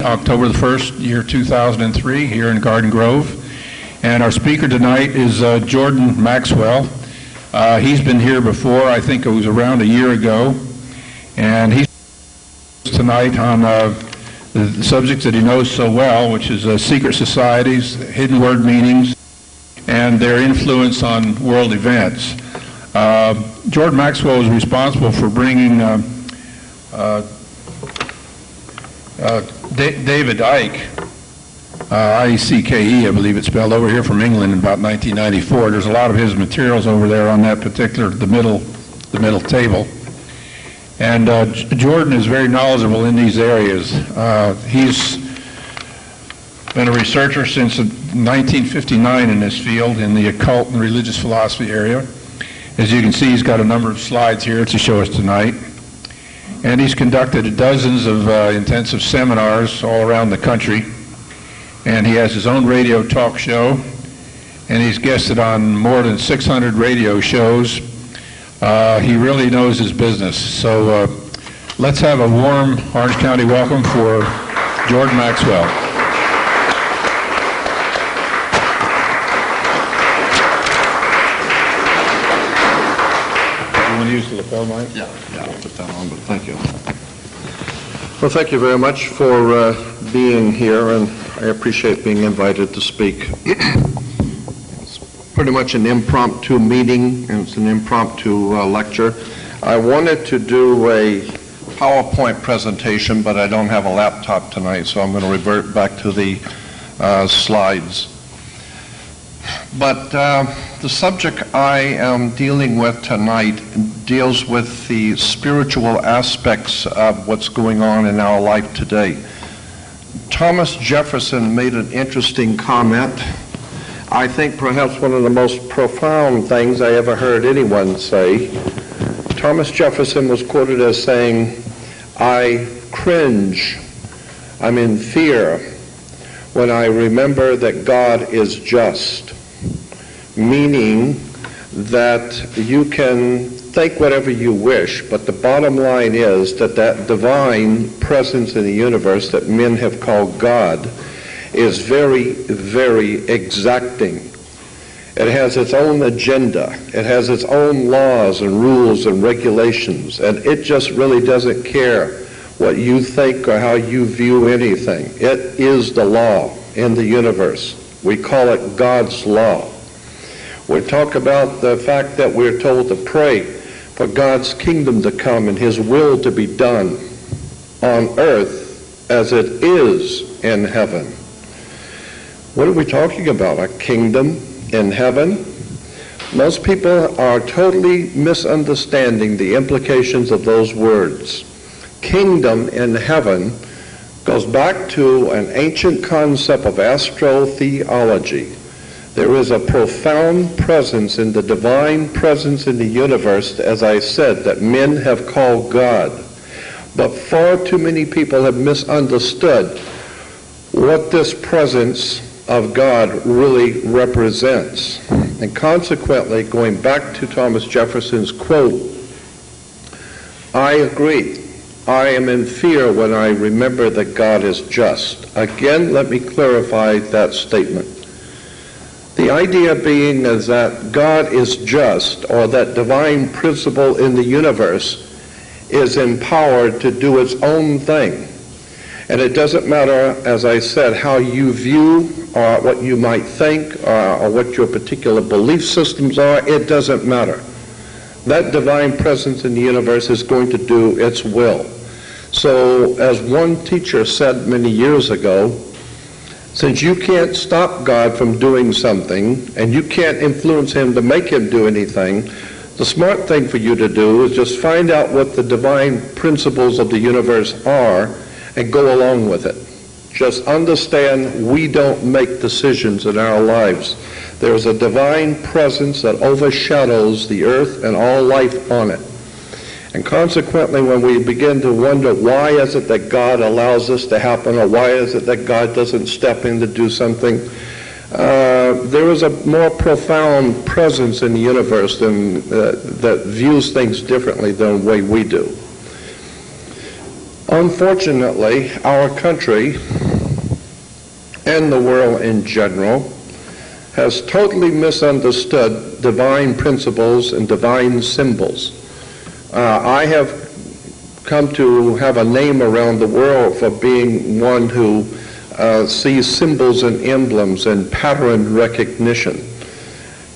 October the 1st, year 2003, here in Garden Grove. And our speaker tonight is Jordan Maxwell. He's been here before. I think it was around a year ago. And he's tonight on the subjects that he knows so well, which is secret societies, hidden word meanings, and their influence on world events. Jordan Maxwell is responsible for bringing David Icke, I-E-C-K-E, I believe it's spelled, over here from England in about 1994. There's a lot of his materials over there on that particular, the middle table. And Jordan is very knowledgeable in these areas. He's been a researcher since 1959 in this field, in the occult and religious philosophy area. As you can see, he's got a number of slides here to show us tonight. And he's conducted dozens of intensive seminars all around the country. And he has his own radio talk show. And he's guested on more than 600 radio shows. He really knows his business. So let's have a warm Orange County welcome for Jordan Maxwell. Use the lapel mic? Yeah, I'll put that on, but thank you. Well, thank you very much for being here, and I appreciate being invited to speak. It's pretty much an impromptu meeting, and it's an impromptu lecture. I wanted to do a PowerPoint presentation, but I don't have a laptop tonight, so I'm going to revert back to the slides. But the subject I am dealing with tonight deals with the spiritual aspects of what's going on in our life today. Thomas Jefferson made an interesting comment. I think perhaps one of the most profound things I ever heard anyone say. Thomas Jefferson was quoted as saying, "I cringe, I'm in fear when I remember that God is just," meaning that you can think whatever you wish, but the bottom line is that that divine presence in the universe that men have called God is very, very exacting. It has its own agenda. It has its own laws and rules and regulations, and it just really doesn't care what you think or how you view anything. It is the law in the universe. We call it God's law. We talk about the fact that we're told to pray for God's kingdom to come and His will to be done on earth as it is in heaven. What are we talking about? A kingdom in heaven? Most people are totally misunderstanding the implications of those words. Kingdom in heaven goes back to an ancient concept of astrotheology. There is a profound presence in the divine presence in the universe, as I said, that men have called God. But far too many people have misunderstood what this presence of God really represents. And consequently, going back to Thomas Jefferson's quote, I agree. I am in fear when I remember that God is just. Again, let me clarify that statement. The idea being is that God is just, or that divine principle in the universe is empowered to do its own thing. And it doesn't matter, as I said, how you view or what you might think or what your particular belief systems are. It doesn't matter. That divine presence in the universe is going to do its will. So, as one teacher said many years ago, since you can't stop God from doing something, and you can't influence Him to make Him do anything, the smart thing for you to do is just find out what the divine principles of the universe are and go along with it. Just understand we don't make decisions in our lives. There's a divine presence that overshadows the earth and all life on it. And consequently, when we begin to wonder why is it that God allows this to happen, or why is it that God doesn't step in to do something, there is a more profound presence in the universe that views things differently than the way we do. Unfortunately, our country and the world in general has totally misunderstood divine principles and divine symbols. I have come to have a name around the world for being one who sees symbols and emblems and pattern recognition.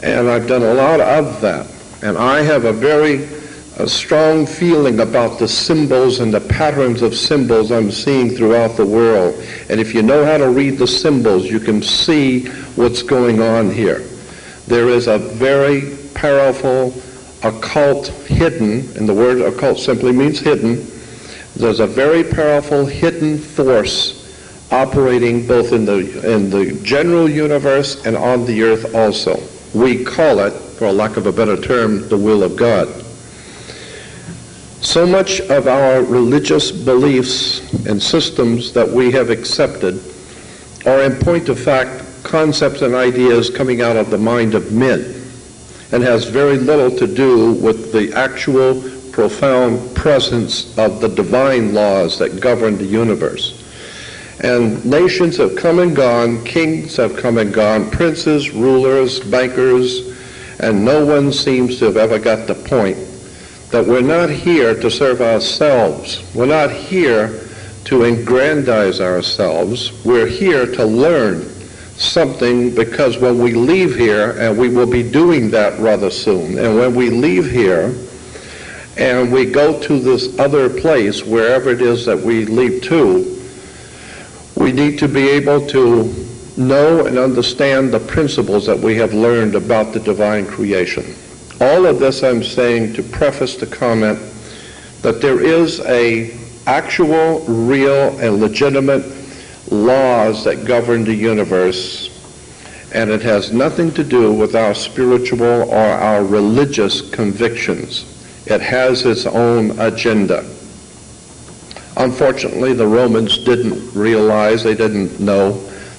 And I've done a lot of that. And I have a strong feeling about the symbols and the patterns of symbols I'm seeing throughout the world. And if you know how to read the symbols, you can see what's going on here. There is a very powerful occult hidden, and the word occult simply means hidden. There's a very powerful hidden force operating both in the general universe and on the earth also. We call it, for lack of a better term, the will of God. So much of our religious beliefs and systems that we have accepted are, in point of fact, concepts and ideas coming out of the mind of men, and has very little to do with the actual profound presence of the divine laws that govern the universe. And nations have come and gone, kings have come and gone, princes, rulers, bankers, and no one seems to have ever got the point that we're not here to serve ourselves. We're not here to aggrandize ourselves. We're here to learn something, because when we leave here, and we will be doing that rather soon, and when we leave here and we go to this other place, wherever it is that we leave to, we need to be able to know and understand the principles that we have learned about the divine creation. All of this I'm saying to preface the comment that there is a actual, real, and legitimate laws that govern the universe, and it has nothing to do with our spiritual or our religious convictions. It has its own agenda. Unfortunately, the Romans didn't realize, they didn't know.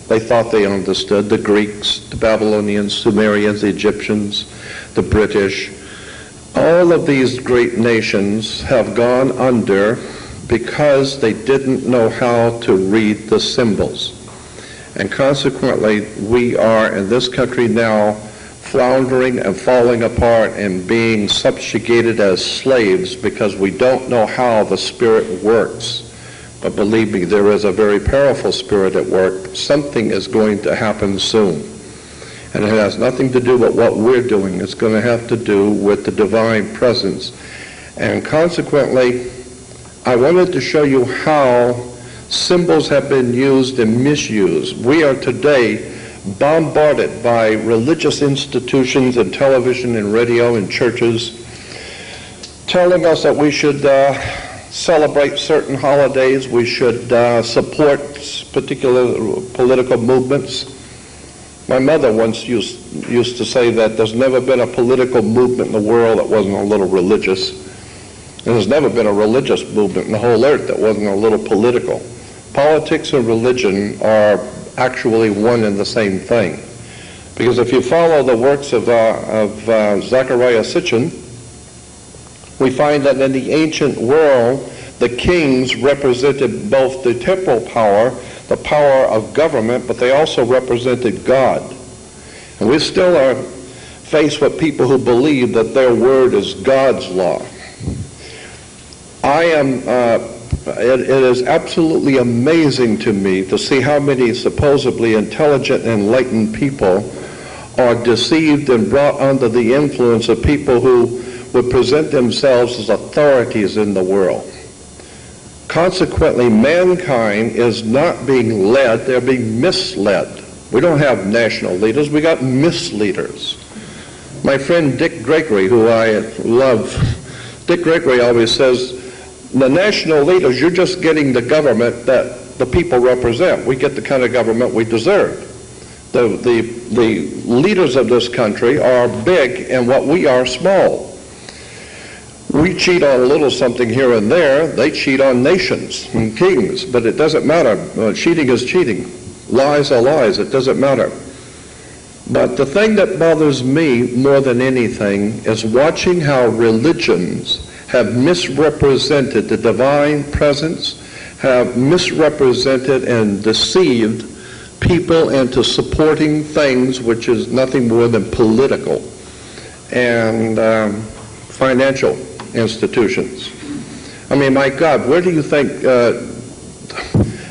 They thought they understood. The Greeks, the Babylonians, Sumerians, the Egyptians, the British, all of these great nations have gone under because they didn't know how to read the symbols. And consequently, we are in this country now floundering and falling apart and being subjugated as slaves because we don't know how the Spirit works. But believe me, there is a very powerful Spirit at work. Something is going to happen soon. And it has nothing to do with what we're doing. It's going to have to do with the divine presence. And consequently, I wanted to show you how symbols have been used and misused. We are today bombarded by religious institutions and television and radio and churches telling us that we should celebrate certain holidays, we should support particular political movements. My mother once used to say that there's never been a political movement in the world that wasn't a little religious. And there's never been a religious movement in the whole earth that wasn't a little political. Politics and religion are actually one and the same thing. Because if you follow the works of Zecharia Sitchin, we find that in the ancient world, the kings represented both the temporal power, the power of government, but they also represented God. And we still are faced with people who believe that their word is God's law. It is absolutely amazing to me to see how many supposedly intelligent and enlightened people are deceived and brought under the influence of people who would present themselves as authorities in the world. Consequently, mankind is not being led, they're being misled. We don't have national leaders, we got misleaders. My friend Dick Gregory, who I love, Dick Gregory always says, the national leaders, you're just getting the government that the people represent. We get the kind of government we deserve. The leaders of this country are big and what we are small. We cheat on a little something here and there. They cheat on nations and kings, but it doesn't matter. Cheating is cheating. Lies are lies. It doesn't matter. But the thing that bothers me more than anything is watching how religions have misrepresented the divine presence, have misrepresented and deceived people into supporting things which is nothing more than political and financial institutions. I mean, my God, where do you think,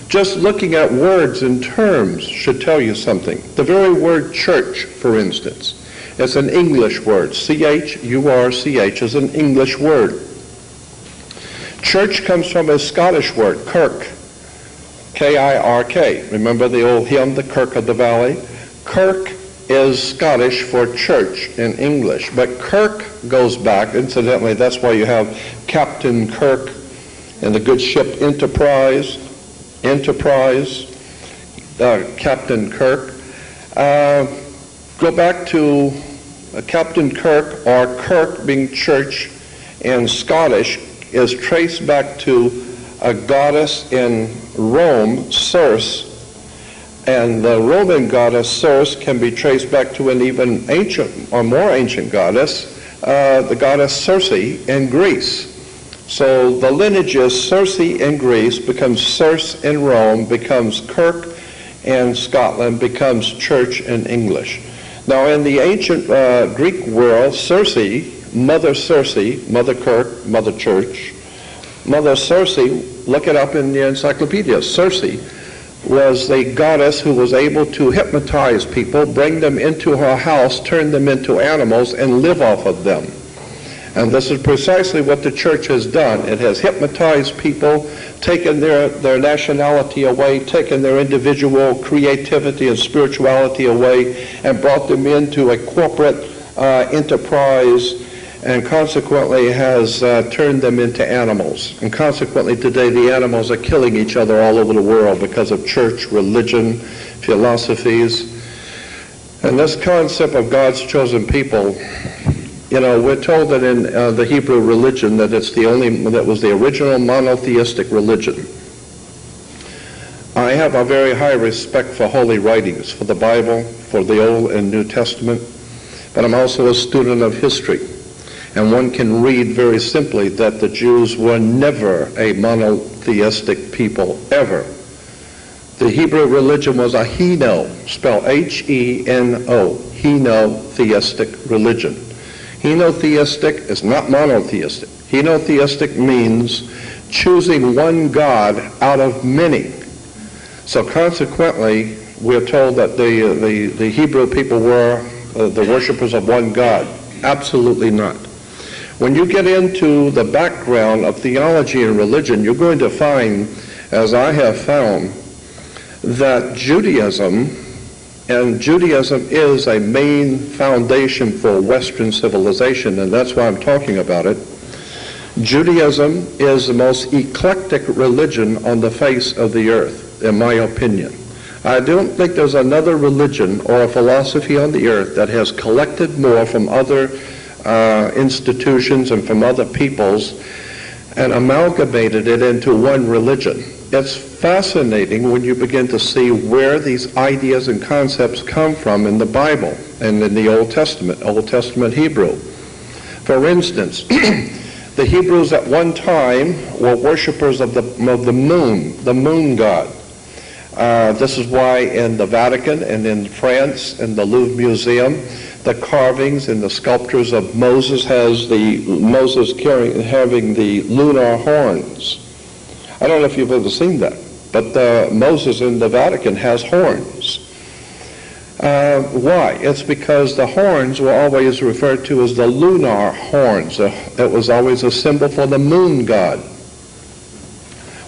just looking at words and terms should tell you something. The very word church, for instance, is an English word. C-H-U-R-C-H is an English word. Church comes from a Scottish word, kirk, K-I-R-K. Remember the old hymn, The Kirk of the Valley? Kirk is Scottish for church in English, but Kirk goes back, incidentally, that's why you have Captain Kirk and the good ship Enterprise, Captain Kirk. Go back to Captain Kirk, or Kirk being church in Scottish, is traced back to a goddess in Rome, Circe, and the Roman goddess Circe can be traced back to an even ancient or more ancient goddess, the goddess Circe in Greece. So the lineage is Circe in Greece, becomes Circe in Rome, becomes Kirk in Scotland, becomes church in English. Now in the ancient Greek world, Circe, Mother Kirk, Mother Church, Mother Circe, look it up in the encyclopedia. Circe was a goddess who was able to hypnotize people, bring them into her house, turn them into animals, and live off of them. And this is precisely what the church has done. It has hypnotized people, taken their nationality away, taken their individual creativity and spirituality away, and brought them into a corporate enterprise, and consequently has turned them into animals. And consequently today the animals are killing each other all over the world because of church, religion, philosophies. And this concept of God's chosen people, you know, we're told that in the Hebrew religion that that was the original monotheistic religion. I have a very high respect for holy writings, for the Bible, for the Old and New Testament, but I'm also a student of history. And one can read very simply that the Jews were never a monotheistic people, ever. The Hebrew religion was a heno, spelled H-E-N-O, henotheistic religion. Henotheistic is not monotheistic. Henotheistic means choosing one God out of many. So consequently, we're told that the Hebrew people were the worshipers of one God. Absolutely not. When you get into the background of theology and religion, you're going to find, as I have found, that Judaism is a main foundation for Western civilization, and that's why I'm talking about it. Judaism is the most eclectic religion on the face of the earth, in my opinion. I don't think there's another religion or a philosophy on the earth that has collected more from other institutions and from other peoples and amalgamated it into one religion. It's fascinating when you begin to see where these ideas and concepts come from in the Bible and in the Old Testament Hebrew. For instance, the Hebrews at one time were worshipers of the moon god. This is why in the Vatican and in France, in the Louvre Museum, the carvings and the sculptures of Moses having the lunar horns. I don't know if you've ever seen that, but Moses in the Vatican has horns. Why? It's because the horns were always referred to as the lunar horns. It was always a symbol for the moon god.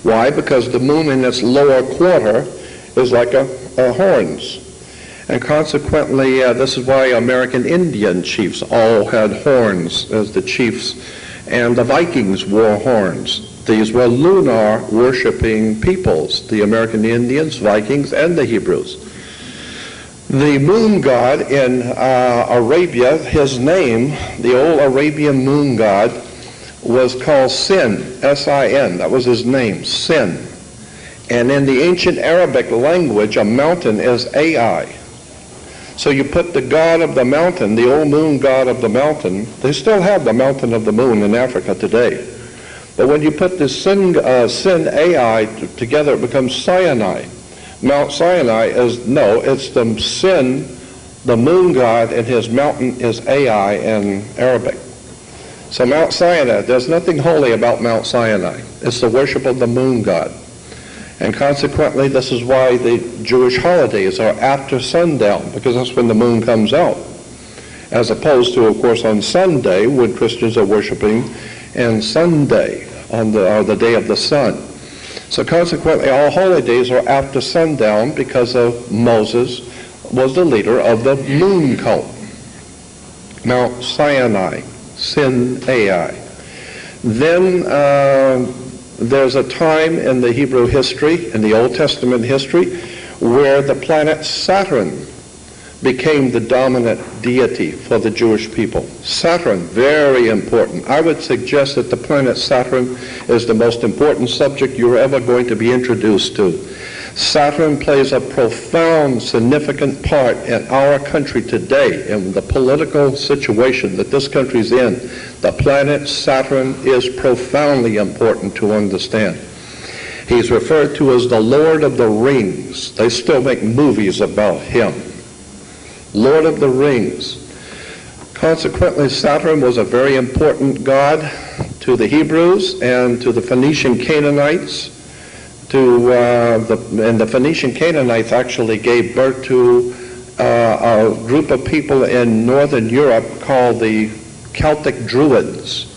Why? Because the moon in its lower quarter is like a horns. And consequently, this is why American Indian chiefs all had horns as the chiefs, and the Vikings wore horns. These were lunar worshiping peoples, the American Indians, Vikings, and the Hebrews. The moon god in Arabia, his name, the old Arabian moon god, was called Sin, S-I-N. That was his name, Sin. And in the ancient Arabic language, a mountain is Ai. So you put the god of the mountain, the old moon god of the mountain. They still have the mountain of the moon in Africa today. But when you put the Sin Ai together, it becomes Sinai. Mount Sinai is, no, it's the Sin, the moon god, and his mountain is Ai in Arabic. So Mount Sinai, there's nothing holy about Mount Sinai. It's the worship of the moon god. And consequently, this is why the Jewish holidays are after sundown, because that's when the moon comes out. As opposed to, of course, on Sunday, when Christians are worshiping, and Sunday, on the day of the sun. So consequently, all holidays are after sundown because of Moses was the leader of the moon cult. Mount Sinai, Sin Ai. Then there's a time in the Hebrew history, in the Old Testament history, where the planet Saturn became the dominant deity for the Jewish people. Saturn, very important. I would suggest that the planet Saturn is the most important subject you're ever going to be introduced to. Saturn plays a profound, significant part in our country today, in the political situation that this country's in. The planet Saturn is profoundly important to understand. He's referred to as the Lord of the Rings. They still make movies about him. Lord of the Rings. Consequently, Saturn was a very important god to the Hebrews and to the Phoenician Canaanites. And the Phoenician Canaanites actually gave birth to a group of people in northern Europe called the Celtic Druids.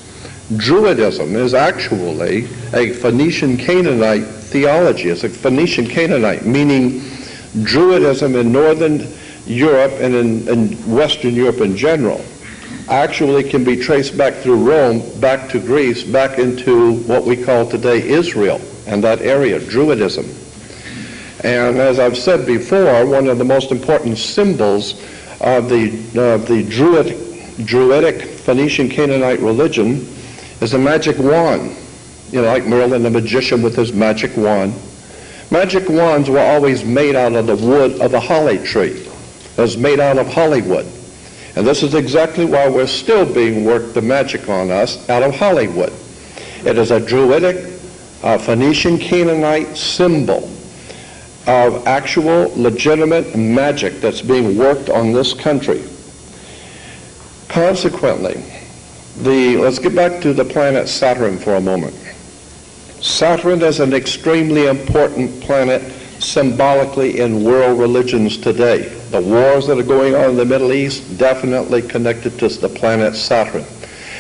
Druidism is actually a Phoenician Canaanite theology. It's a Phoenician Canaanite, meaning Druidism in northern Europe and in Western Europe in general actually can be traced back through Rome, back to Greece, back into what we call today Israel and that area, Druidism. And as I've said before, one of the most important symbols of the Druidic Phoenician Canaanite religion is a magic wand. You know, like Merlin the magician with his magic wand. Magic wands were always made out of the wood of a holly tree. It was made out of Hollywood. And this is exactly why we're still being worked the magic on us out of Hollywood. It is a Druidic, Phoenician Canaanite symbol of actual legitimate magic that's being worked on this country. Consequently, let's get back to the planet Saturn for a moment. Saturn is an extremely important planet symbolically in world religions today. The wars that are going on in the Middle East definitely connected to the planet Saturn.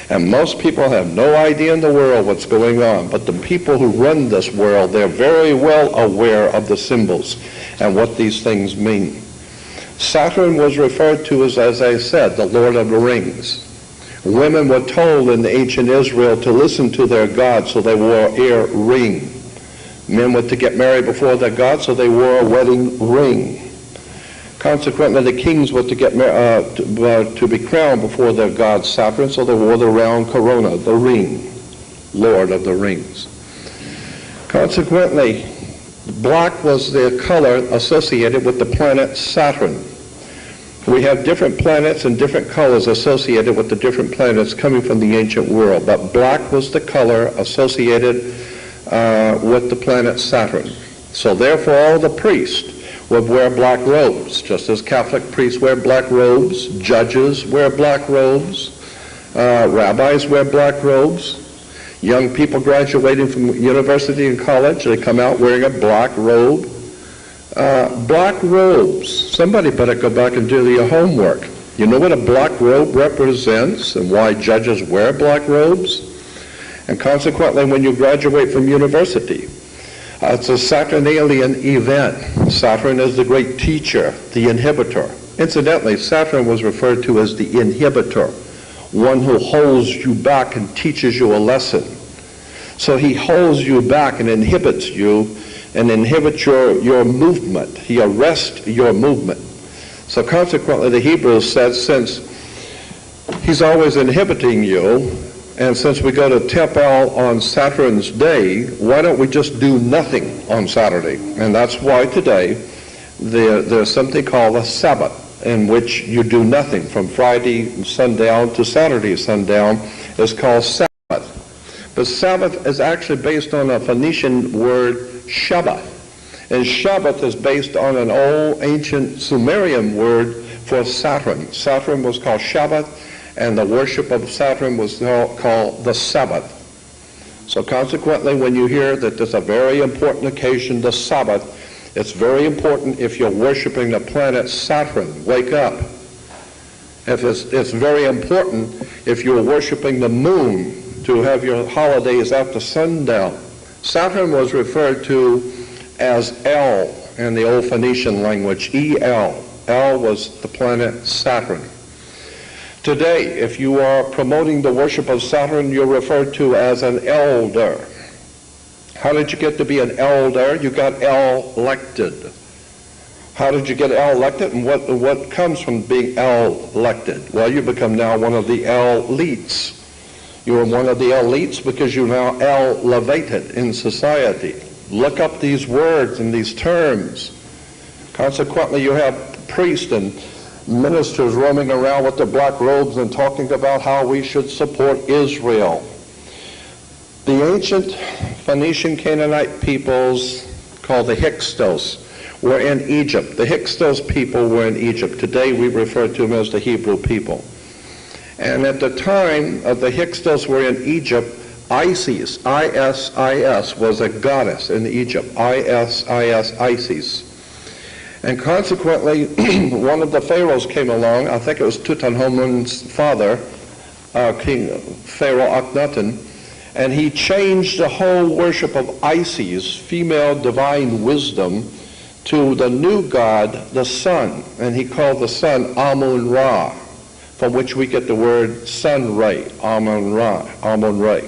And most people have no idea in the world what's going on, but the people who run this world, they're very well aware of the symbols and what these things mean. Saturn was referred to as I said, the Lord of the Rings. Women were told in ancient Israel to listen to their god, so they wore an ear ring. Men were to get married before their god, so they wore a wedding ring. Consequently, the kings were to get to be crowned before their god Saturn, so they wore the round corona, the ring, Lord of the Rings. Consequently, black was the color associated with the planet Saturn. We have different planets and different colors associated with the different planets coming from the ancient world, but black was the color associated with the planet Saturn. So therefore, all the priests would wear black robes, just as Catholic priests wear black robes, judges wear black robes, rabbis wear black robes. Young people graduating from university and college, they come out wearing a black robe. Black robes. Somebody better go back and do your homework. You know what a black robe represents and why judges wear black robes? And consequently, when you graduate from university, it's a Saturnalian event. Saturn is the great teacher, the inhibitor. Incidentally, Saturn was referred to as the inhibitor, one who holds you back and teaches you a lesson. So he holds you back and inhibits you and inhibits your movement. He arrests your movement. So consequently, the Hebrews said, since he's always inhibiting you, and since we go to Temple on Saturn's day, why don't we just do nothing on Saturday? And that's why today there's something called a Sabbath, in which you do nothing from Friday sundown to Saturday sundown. Is called Sabbath. But Sabbath is actually based on a Phoenician word, Shabbat. And Shabbat is based on an old ancient Sumerian word for Saturn. Saturn was called Shabbat, and the worship of Saturn was called the Sabbath. So consequently, when you hear that there's a very important occasion, the Sabbath, it's very important if you're worshiping the planet Saturn. Wake up. It's very important if you're worshiping the moon to have your holidays after sundown. Saturn was referred to as El in the old Phoenician language, El. El was the planet Saturn. Today, if you are promoting the worship of Saturn, you're referred to as an elder. How did you get to be an elder? You got elected. How did you get elected, and what comes from being elected? Well, you become now one of the elites. You are one of the elites because you're now elevated in society. Look up these words and these terms. Consequently, you have priests and ministers roaming around with their black robes and talking about how we should support Israel. The ancient Phoenician Canaanite peoples called the Hyksos were in Egypt. The Hyksos people were in Egypt. Today we refer to them as the Hebrew people. And at the time of the Hyksos were in Egypt, Isis, I-S-I-S, was a goddess in Egypt. I-S-I-S, Isis. And consequently, one of the pharaohs came along. I think it was Tutankhamun's father, King Pharaoh Akhenaten, and he changed the whole worship of Isis, female divine wisdom, to the new god, the sun. And he called the sun Amun-Ra, from which we get the word sun ray, Amun-Ra, Amun-Ra.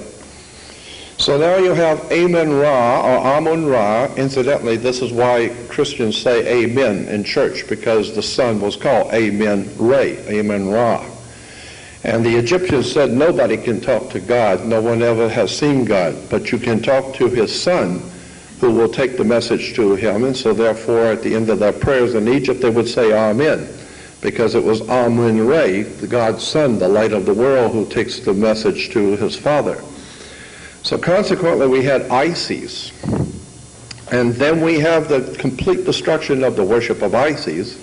So now you have Amen-Ra or Amun-Ra. Incidentally, this is why Christians say amen in church, because the sun was called Amen-Ra, Amen-Ra. And the Egyptians said nobody can talk to God. No one ever has seen God. But you can talk to his son, who will take the message to him. And so therefore, at the end of their prayers in Egypt, they would say Amen, because it was Amun-Ra, the God's son, the light of the world, who takes the message to his father. So consequently, we had Isis. And then we have the complete destruction of the worship of Isis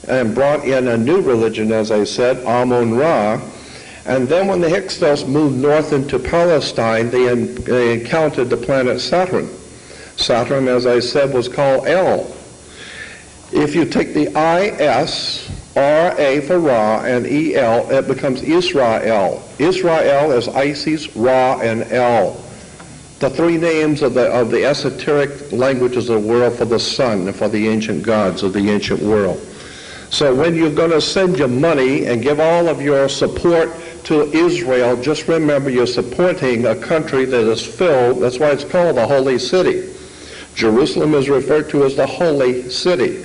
and brought in a new religion, as I said, Amun-Ra. And then when the Hyksos moved north into Palestine, they encountered the planet Saturn. Saturn, as I said, was called El. If you take the I-S, R-A for Ra, and E-L, it becomes Israel. Israel is Isis, Ra, and El. The three names of the esoteric languages of the world for the sun and for the ancient gods of the ancient world. So when you're going to send your money and give all of your support to Israel, just remember you're supporting a country that is filled, that's why it's called the Holy City. Jerusalem is referred to as the Holy City.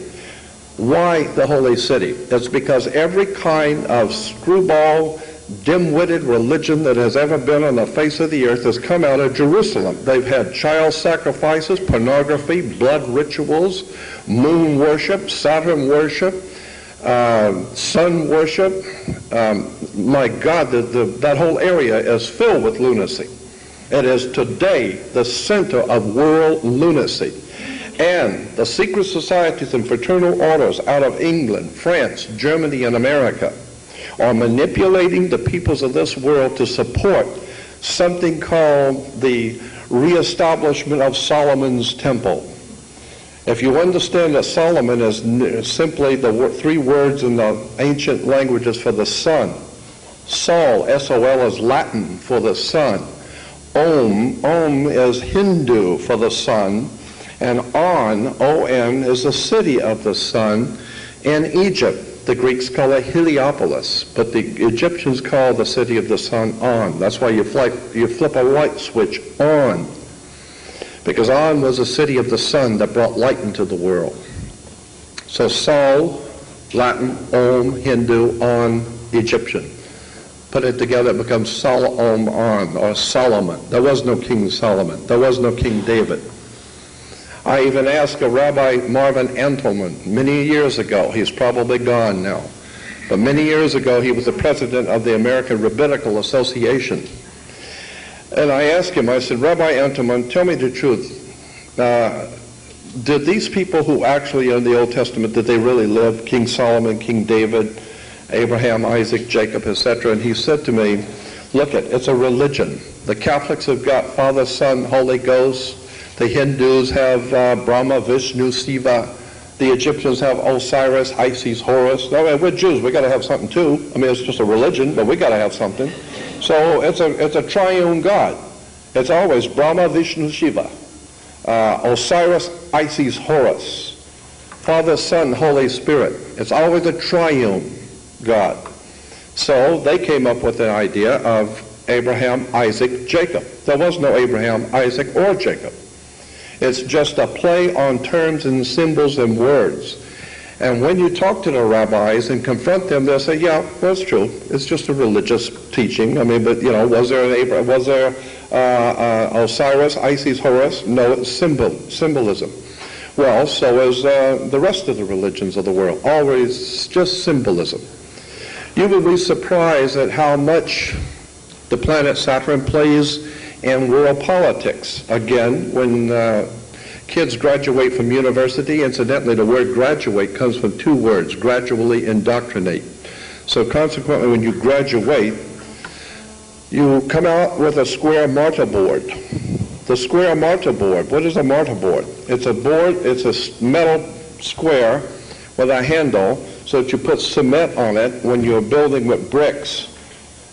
Why the Holy City? It's because every kind of screwball, dim-witted religion that has ever been on the face of the earth has come out of Jerusalem. They've had child sacrifices, pornography, blood rituals, moon worship, Saturn worship, sun worship. My God, that whole area is filled with lunacy. It is today the center of world lunacy. And the secret societies and fraternal orders out of England, France, Germany, and America are manipulating the peoples of this world to support something called the reestablishment of Solomon's temple. If you understand that Solomon is simply the three words in the ancient languages for the sun, Sol, S-O-L, is Latin for the sun. Om is Hindu for the sun. And On, O-N, is the city of the sun in Egypt. The Greeks call it Heliopolis, but the Egyptians call the city of the sun On. That's why you flip a light switch on, because On was the city of the sun that brought light into the world. So Sol, Latin, Om, Hindu, On, Egyptian. Put it together, it becomes Solomon or Solomon. There was no King Solomon. There was no King David. I even asked a Rabbi Marvin Entelman many years ago. He's probably gone now. But many years ago, he was the president of the American Rabbinical Association. And I asked him, I said, Rabbi Entelman, tell me the truth. Did these people who actually in the Old Testament, did they really live? King Solomon, King David, Abraham, Isaac, Jacob, etc. And he said to me, look, it's a religion. The Catholics have got Father, Son, Holy Ghost. The Hindus have Brahma, Vishnu, Shiva. The Egyptians have Osiris, Isis, Horus. No, we're Jews. We got to have something too. I mean, it's just a religion, but we got to have something. So it's a triune God. It's always Brahma, Vishnu, Shiva. Osiris, Isis, Horus. Father, Son, Holy Spirit. It's always a triune God. So they came up with an idea of Abraham, Isaac, Jacob. There was no Abraham, Isaac, or Jacob. It's just a play on terms and symbols and words. And when you talk to the rabbis and confront them, they'll say, yeah, that's true. It's just a religious teaching. I mean, but, you know, was there Osiris, Isis, Horus? No, it's symbolism. Well, so is the rest of the religions of the world. Always just symbolism. You will be surprised at how much the planet Saturn plays in world politics. Again, when kids graduate from university, incidentally, the word graduate comes from two words, gradually indoctrinate. So consequently, when you graduate, you come out with a square martyr board. The square martyr board, what is a martyr board? It's a board, it's a metal square with a handle so that you put cement on it when you're building with bricks.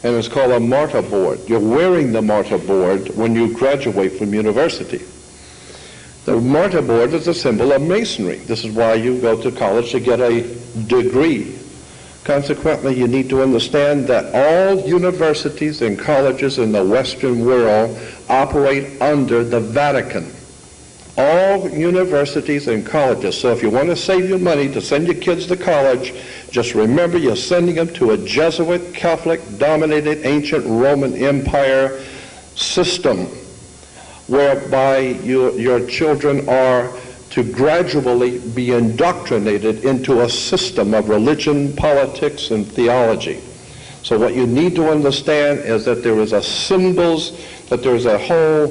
And it's called a martyr board. You're wearing the martyr board when you graduate from university. The martyr board is a symbol of masonry. This is why you go to college to get a degree. Consequently, you need to understand that all universities and colleges in the Western world operate under the Vatican. All universities and colleges. So if you want to save your money to send your kids to college, just remember you're sending them to a Jesuit, Catholic-dominated ancient Roman Empire system whereby your children are to gradually be indoctrinated into a system of religion, politics, and theology. So what you need to understand is that there is a symbols, that there is a whole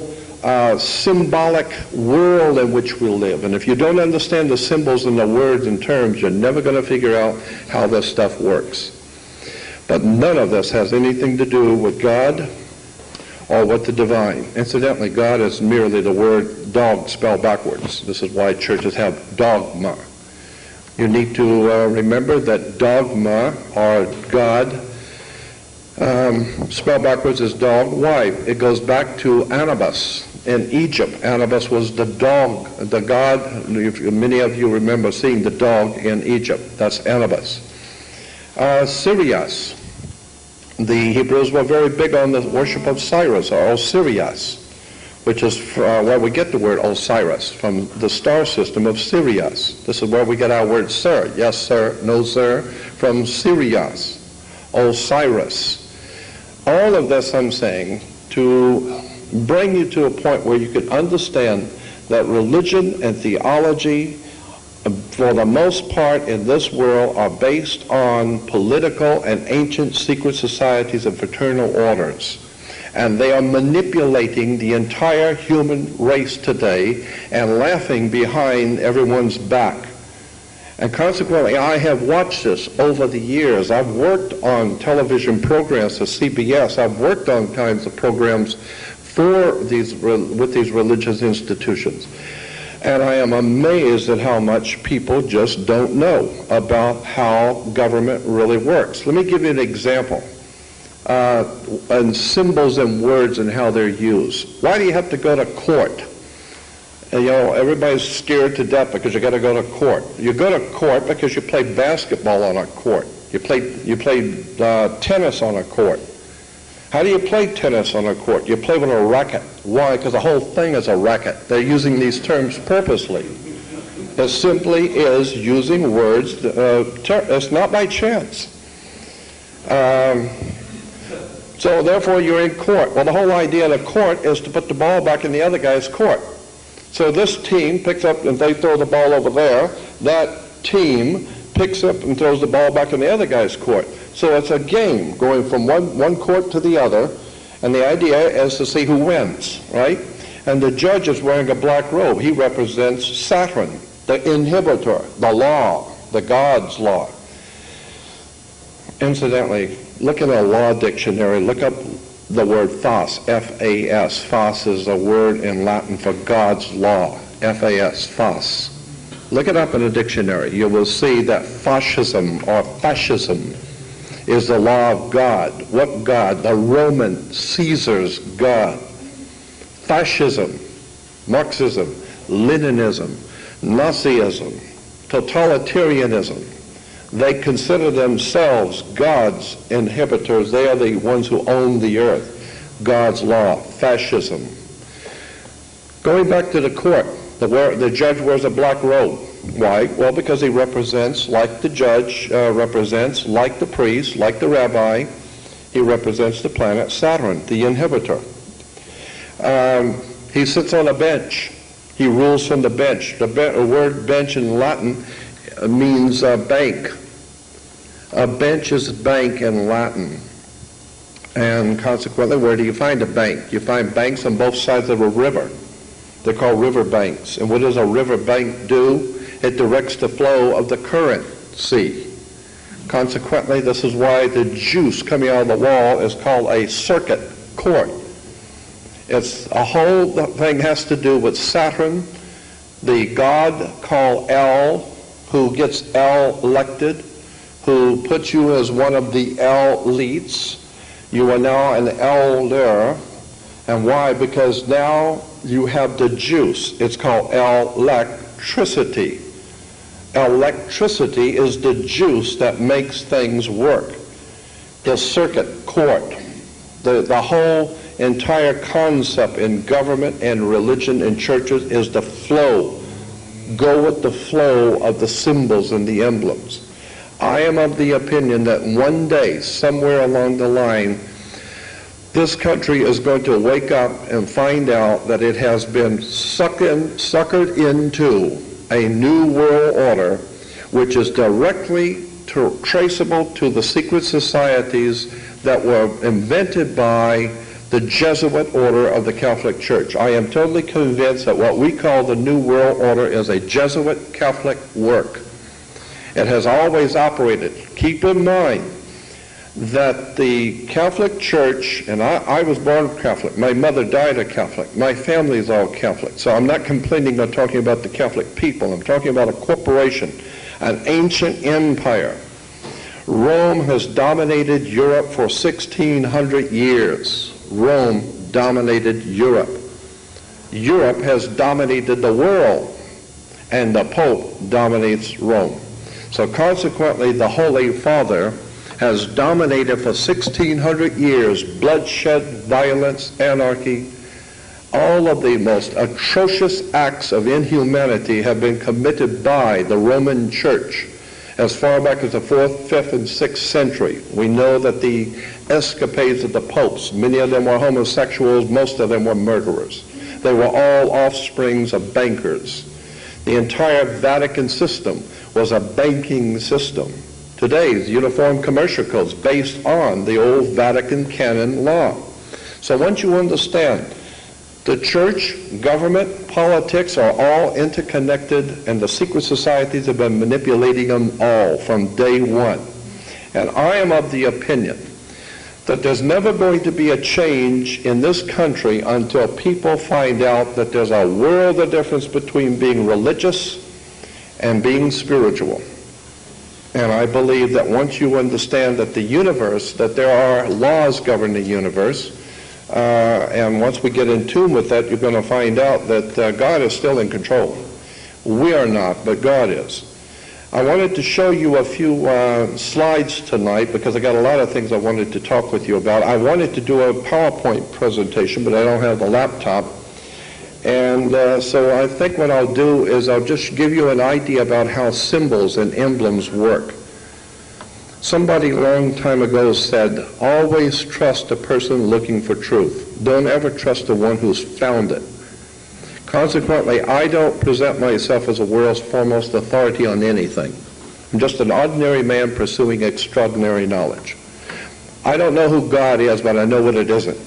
symbolic world in which we live. And if you don't understand the symbols and the words and terms, you're never going to figure out how this stuff works. But none of this has anything to do with God or with the divine. Incidentally, God is merely the word dog spelled backwards. This is why churches have dogma. You need to remember that dogma, or God, spelled backwards is dog. Why? It goes back to Anubis in Egypt. Anubis was the dog, the god. Many of you remember seeing the dog in Egypt. That's Anubis. Sirius. The Hebrews were very big on the worship of Cyrus, or Osiris, which is where we get the word Osiris, from the star system of Sirius. This is where we get our word sir. Yes, sir. No, sir. From Sirius. Osiris. All of this I'm saying to bring you to a point where you can understand that religion and theology, for the most part in this world, are based on political and ancient secret societies and fraternal orders. And they are manipulating the entire human race today and laughing behind everyone's back. And consequently, I have watched this over the years. I've worked on television programs for CBS. I've worked on kinds of programs with these religious institutions. And I am amazed at how much people just don't know about how government really works. Let me give you an example. And symbols and words and how they're used. Why do you have to go to court? You know, everybody's scared to death because you got to go to court. You go to court because you play basketball on a court. You play tennis on a court. How do you play tennis on a court? You play with a racket. Why? Because the whole thing is a racket. They're using these terms purposely. It simply is using words. It's not by chance. So therefore you're in court. Well, the whole idea of the court is to put the ball back in the other guy's court. So this team picks up and they throw the ball over there. That team picks up and throws the ball back in the other guy's court. So it's a game going from one court to the other. And the idea is to see who wins, right? And the judge is wearing a black robe. He represents Saturn, the inhibitor, the law, the God's law. Incidentally, look in a law dictionary, look up the word fas, F-A-S. Fas is a word in Latin for God's law, F-A-S, fas. Look it up in a dictionary. You will see that fascism is the law of God. What God? The Roman Caesar's God. Fascism, Marxism, Leninism, Nazism, totalitarianism. They consider themselves God's inhibitors. They are the ones who own the earth. God's law, fascism. Going back to the court, the judge wears a black robe. Why? Well, because he represents, like the judge represents, like the priest, like the rabbi, he represents the planet Saturn, the inhibitor. He sits on a bench. He rules from the bench. The word bench in Latin means bank. A bench is bank in Latin. And consequently, where do you find a bank? You find banks on both sides of a river. They're called river banks. And what does a river bank do? It directs the flow of the current sea. Consequently, this is why the juice coming out of the wall is called a circuit court. It's a whole thing has to do with Saturn, the god called El, who gets El elected, who puts you as one of the elites. You are now an elder. And why? Because now you have the juice. It's called electricity. Electricity is the juice that makes things work. The circuit court, the whole entire concept in government and religion and churches is the flow. Go with the flow of the symbols and the emblems. I am of the opinion that one day, somewhere along the line, this country is going to wake up and find out that it has been suckered into a new world order, which is directly traceable to the secret societies that were invented by the Jesuit order of the Catholic Church. I am totally convinced that what we call the New World Order is a Jesuit Catholic work. It has always operated. Keep in mind that the Catholic Church, and I was born Catholic, my mother died a Catholic, my family is all Catholic, so I'm not complaining or talking about the Catholic people, I'm talking about a corporation, an ancient empire. Rome has dominated Europe for 1,600 years. Rome dominated Europe. Europe has dominated the world, and the Pope dominates Rome. So consequently, the Holy Father has dominated for 1,600 years bloodshed, violence, anarchy. All of the most atrocious acts of inhumanity have been committed by the Roman Church as far back as the 4th, 5th, and 6th century. We know that the escapades of the popes, many of them were homosexuals, most of them were murderers. They were all offsprings of bankers. The entire Vatican system was a banking system. Today's Uniform Commercial Code is based on the old Vatican canon law. So once you understand, the church, government, politics are all interconnected, and the secret societies have been manipulating them all from day one. And I am of the opinion that there's never going to be a change in this country until people find out that there's a world of difference between being religious and being spiritual. And I believe that once you understand that the universe, that there are laws governing the universe, and once we get in tune with that, you're going to find out that God is still in control. We are not, but God is. I wanted to show you a few slides tonight because I got a lot of things I wanted to talk with you about. I wanted to do a PowerPoint presentation, but I don't have the laptop. And so I think what I'll do is I'll just give you an idea about how symbols and emblems work. Somebody a long time ago said, always trust a person looking for truth. Don't ever trust the one who's found it. Consequently, I don't present myself as the world's foremost authority on anything. I'm just an ordinary man pursuing extraordinary knowledge. I don't know who God is, but I know what it isn't.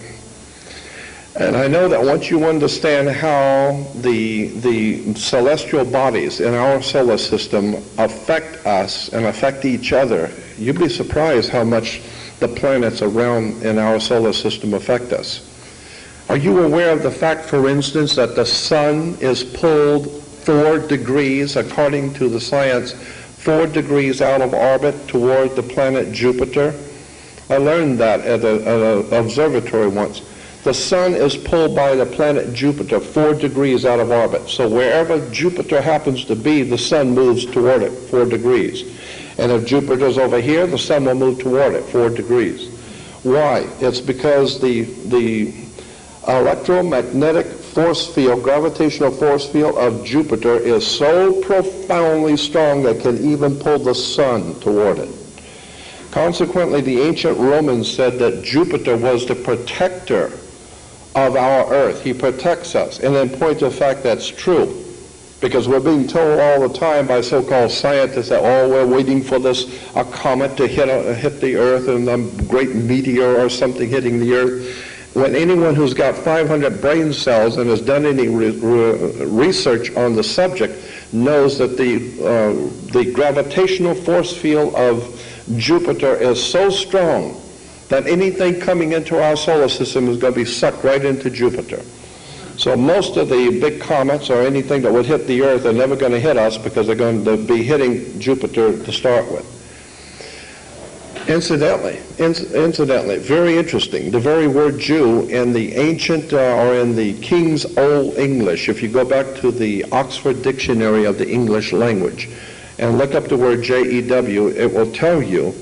And I know that once you understand how the celestial bodies in our solar system affect us and affect each other, you'd be surprised how much the planets around in our solar system affect us. Are you aware of the fact, for instance, that the sun is pulled 4 degrees, according to the science, 4 degrees out of orbit toward the planet Jupiter? I learned that at an observatory once. The sun is pulled by the planet Jupiter 4 degrees out of orbit. So wherever Jupiter happens to be, the sun moves toward it 4 degrees. And if Jupiter's over here, the sun will move toward it 4 degrees. Why? It's because the electromagnetic force field, gravitational force field of Jupiter is so profoundly strong that it can even pull the sun toward it. Consequently, the ancient Romans said that Jupiter was the protector of our earth. He protects us. And in point of fact, that's true. Because we're being told all the time by so-called scientists that, oh, we're waiting for a comet to hit the earth and a great meteor or something hitting the earth. When anyone who's got 500 brain cells and has done any research on the subject knows that the gravitational force field of Jupiter is so strong that anything coming into our solar system is going to be sucked right into Jupiter. So most of the big comets or anything that would hit the Earth are never going to hit us because they're going to be hitting Jupiter to start with. Incidentally, very interesting, the very word Jew in the ancient or in the King's Old English, if you go back to the Oxford Dictionary of the English language and look up the word J-E-W, it will tell you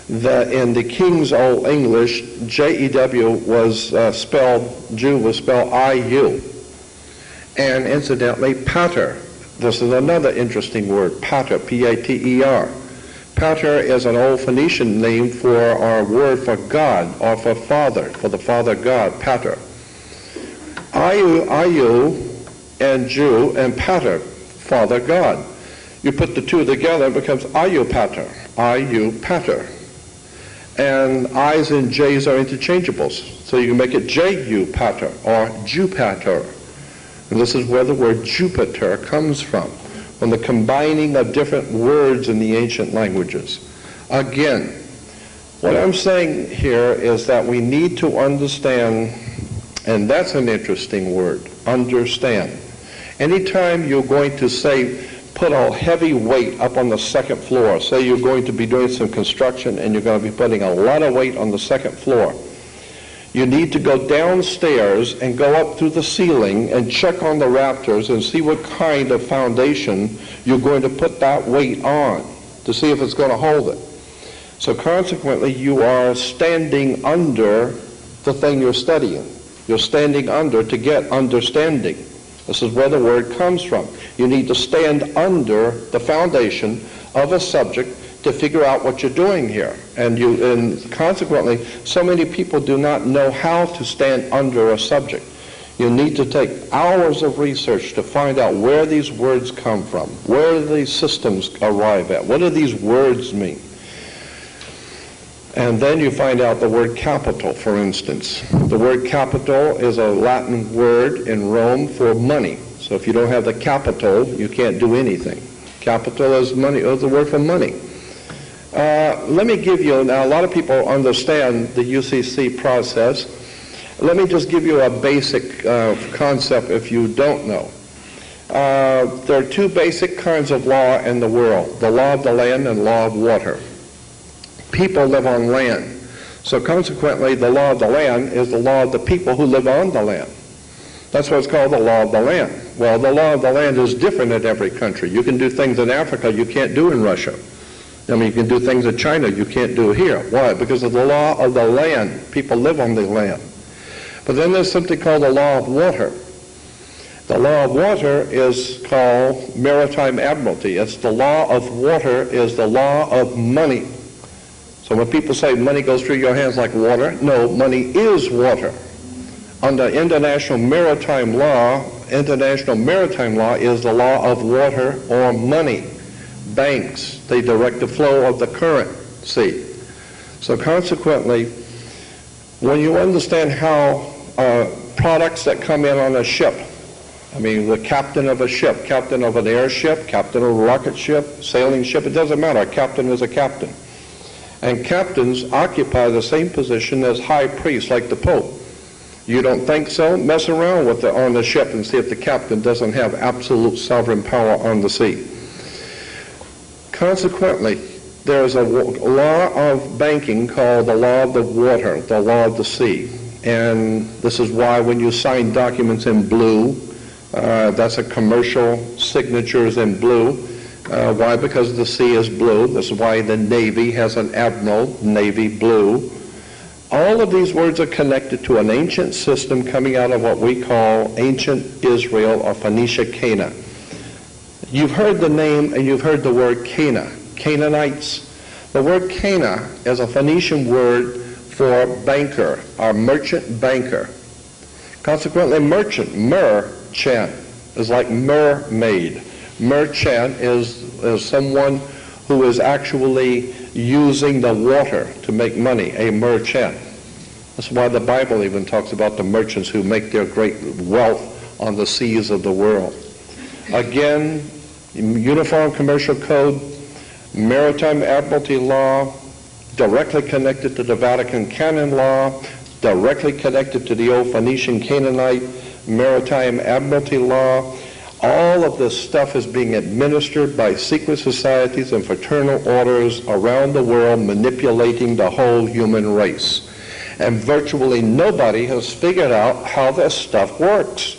that in the King's Old English, J-E-W was spelled, Jew was spelled I-U. And incidentally, pater, this is another interesting word, pater, P-A-T-E-R. Pater is an old Phoenician name for our word for God or for Father, for the Father God, pater. I-U and Jew and pater, Father God. You put the two together, it becomes I-U pater, I-U pater. And I's and J's are interchangeables. So you can make it J-U pater or Jupater. And this is where the word Jupiter comes from the combining of different words in the ancient languages. Again, what I'm saying here is that we need to understand, and that's an interesting word, understand. Anytime you're going to say, put a heavy weight up on the second floor, say you're going to be doing some construction and you're going to be putting a lot of weight on the second floor, you need to go downstairs and go up to the ceiling and check on the rafters and see what kind of foundation you're going to put that weight on to see if it's going to hold it. So consequently, you are standing under the thing you're studying. You're standing under to get understanding. This is where the word comes from. You need to stand under the foundation of a subject to figure out what you're doing here. And consequently, so many people do not know how to stand under a subject. You need to take hours of research to find out where these words come from, where these systems arrive at, what do these words mean. And then you find out the word capital, for instance. The word capital is a Latin word in Rome for money. So if you don't have the capital, you can't do anything. Capital is money, is the word for money. Let me give you, now a lot of people understand the UCC process. Let me just give you a basic concept if you don't know. There are two basic kinds of law in the world, the law of the land and law of water. People live on land. So consequently, the law of the land is the law of the people who live on the land. That's what's called the law of the land. Well, the law of the land is different in every country. You can do things in Africa you can't do in Russia. I mean, you can do things in China you can't do here. Why? Because of the law of the land. People live on the land. But then there's something called the law of water. The law of water is called maritime admiralty. It's the law of water is the law of money. So when people say money goes through your hands like water, no, money is water. Under international maritime law is the law of water or money. Banks, they direct the flow of the currency. So consequently, when you understand how products that come in on a ship. I mean, the captain of a ship, captain of an airship, captain of a rocket ship, sailing ship, it doesn't matter. A captain is a captain. And captains occupy the same position as high priests, like the Pope. You don't think so? Mess around with on the ship and see if the captain doesn't have absolute sovereign power on the sea. Consequently, there's a law of banking called the law of the water, the law of the sea. And this is why when you sign documents in blue, that's a commercial signature is in blue. Why? Because the sea is blue. This is why the Navy has an admiral, Navy blue. All of these words are connected to an ancient system coming out of what we call ancient Israel or Phoenicia Cana. You've heard the name and you've heard the word Cana, Canaanites. The word Cana is a Phoenician word for banker or merchant banker. Consequently, merchant, merchant, is like mermaid. Merchant is someone who is actually using the water to make money, a merchant. That's why the Bible even talks about the merchants who make their great wealth on the seas of the world. Again, Uniform Commercial Code, Maritime Admiralty Law, directly connected to the Vatican Canon Law, directly connected to the old Phoenician Canaanite Maritime Admiralty Law. All of this stuff is being administered by secret societies and fraternal orders around the world, manipulating the whole human race. And virtually nobody has figured out how this stuff works.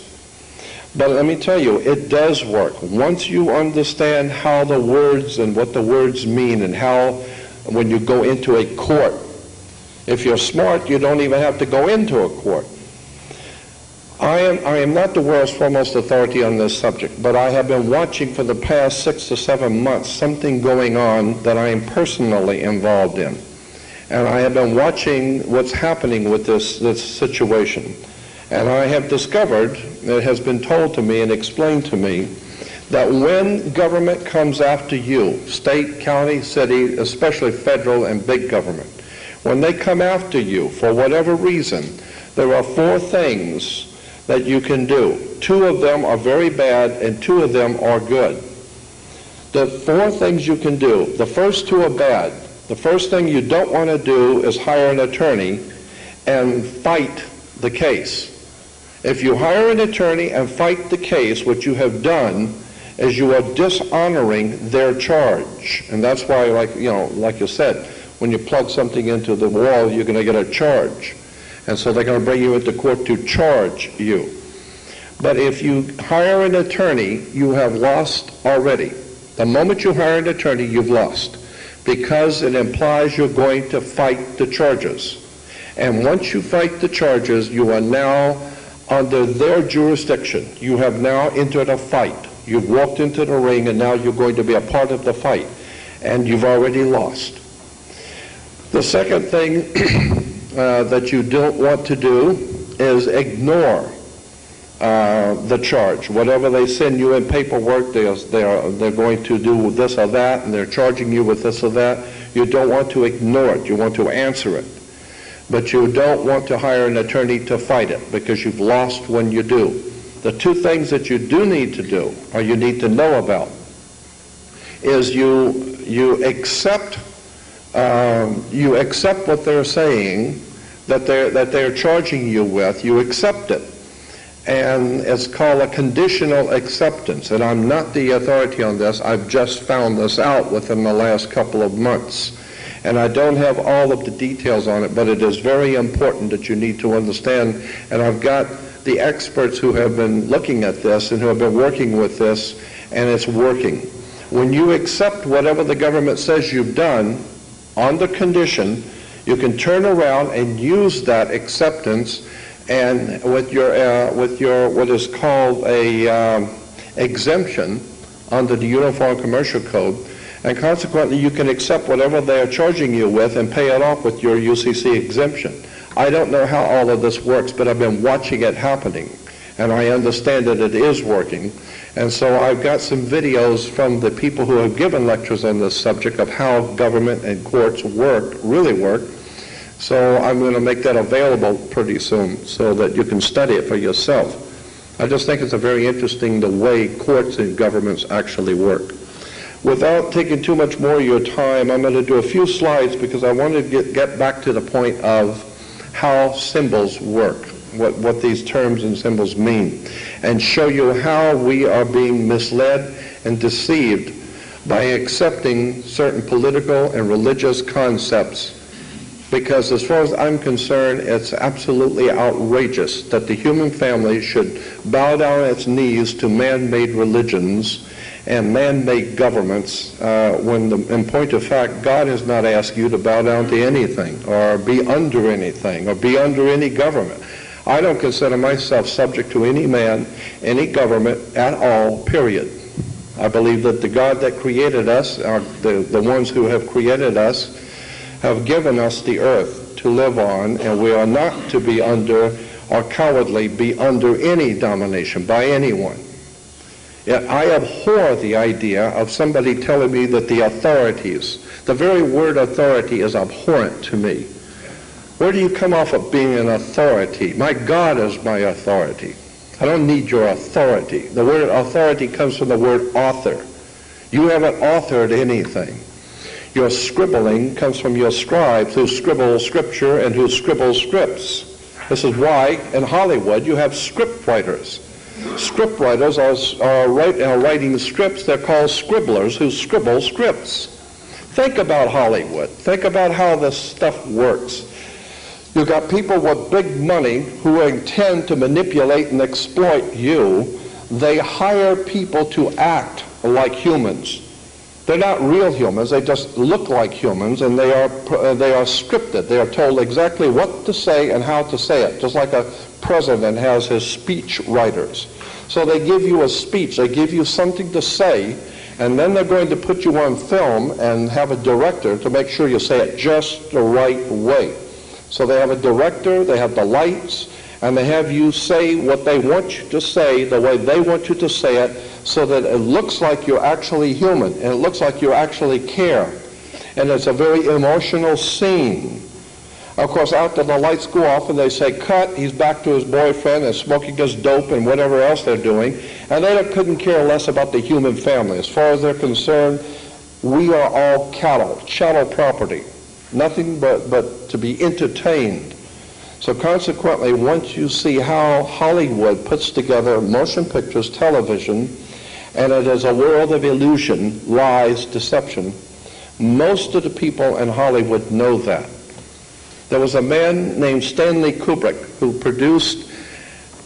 But let me tell you, it does work. Once you understand how the words and what the words mean and how, when you go into a court, if you're smart, you don't even have to go into a court. I am not the world's foremost authority on this subject, but I have been watching for the past 6 to 7 months something going on that I am personally involved in. And I have been watching what's happening with this situation. And I have discovered, it has been told to me and explained to me, that when government comes after you, state, county, city, especially federal and big government, when they come after you for whatever reason, there are 4 things that you can do. 2 of them are very bad and 2 of them are good. The 4 things you can do, the first 2 are bad. The first thing you don't want to do is hire an attorney and fight the case. If you hire an attorney and fight the case, what you have done is you are dishonoring their charge. And that's why, like you said, when you plug something into the wall, you're going to get a charge. And so they're going to bring you into court to charge you. But if you hire an attorney, you have lost already. The moment you hire an attorney, you've lost, because it implies you're going to fight the charges. And once you fight the charges, you are now under their jurisdiction. You have now entered a fight. You've walked into the ring, and now you're going to be a part of the fight. And you've already lost. The second thing that you don't want to do is ignore the charge. Whatever they send you in paperwork, they're going to do this or that, and they're charging you with this or that. You don't want to ignore it. You want to answer it. But you don't want to hire an attorney to fight it, because you've lost when you do. The 2 things that you do need to do, or you need to know about, is you accept what they're saying, that they're charging you with. You accept it. And it's called a conditional acceptance. And I'm not the authority on this. I've just found this out within the last couple of months. And I don't have all of the details on it, but it is very important that you need to understand. And I've got the experts who have been looking at this and who have been working with this, and it's working. When you accept whatever the government says you've done on the condition, you can turn around and use that acceptance, and with your what is called a exemption under the Uniform Commercial Code, and consequently you can accept whatever they are charging you with and pay it off with your UCC exemption. I don't know how all of this works, but I've been watching it happening, and I understand that it is working. And so I've got some videos from the people who have given lectures on this subject of how government and courts work, really work. So I'm going to make that available pretty soon so that you can study it for yourself. I just think it's a very interesting the way courts and governments actually work. Without taking too much more of your time, I'm going to do a few slides because I want to get back to the point of how symbols work, what these terms and symbols mean, and show you how we are being misled and deceived by accepting certain political and religious concepts. Because as far as I'm concerned, it's absolutely outrageous that the human family should bow down its knees to man-made religions and man-made governments when, in point of fact, God has not asked you to bow down to anything or be under anything or be under any government. I don't consider myself subject to any man, any government at all, period. I believe that the God that created us, the ones who have created us, have given us the earth to live on, and we are not to be under or cowardly be under any domination by anyone. Yet I abhor the idea of somebody telling me that the authorities, the very word authority is abhorrent to me. Where do you come off of being an authority? My God is my authority. I don't need your authority. The word authority comes from the word author. You haven't authored anything. Your scribbling comes from your scribes who scribble scripture and who scribble scripts. This is why in Hollywood you have script writers. Script writers are writing scripts. They're called scribblers who scribble scripts. Think about Hollywood. Think about how this stuff works. You've got people with big money who intend to manipulate and exploit you. They hire people to act like humans. They're not real humans. They just look like humans, and they are scripted. They are told exactly what to say and how to say it, just like a president has his speech writers. So they give you a speech. They give you something to say, and then they're going to put you on film and have a director to make sure you say it just the right way. So they have a director, they have the lights, and they have you say what they want you to say the way they want you to say it, so that it looks like you're actually human, and it looks like you actually care. And it's a very emotional scene. Of course, after the lights go off and they say, cut, he's back to his boyfriend and smoking his dope and whatever else they're doing, and they couldn't care less about the human family. As far as they're concerned, we are all cattle, chattel property, nothing but to be entertained. So consequently, once you see how Hollywood puts together motion pictures, television, and it is a world of illusion, lies, deception, most of the people in Hollywood know that. There was a man named Stanley Kubrick who produced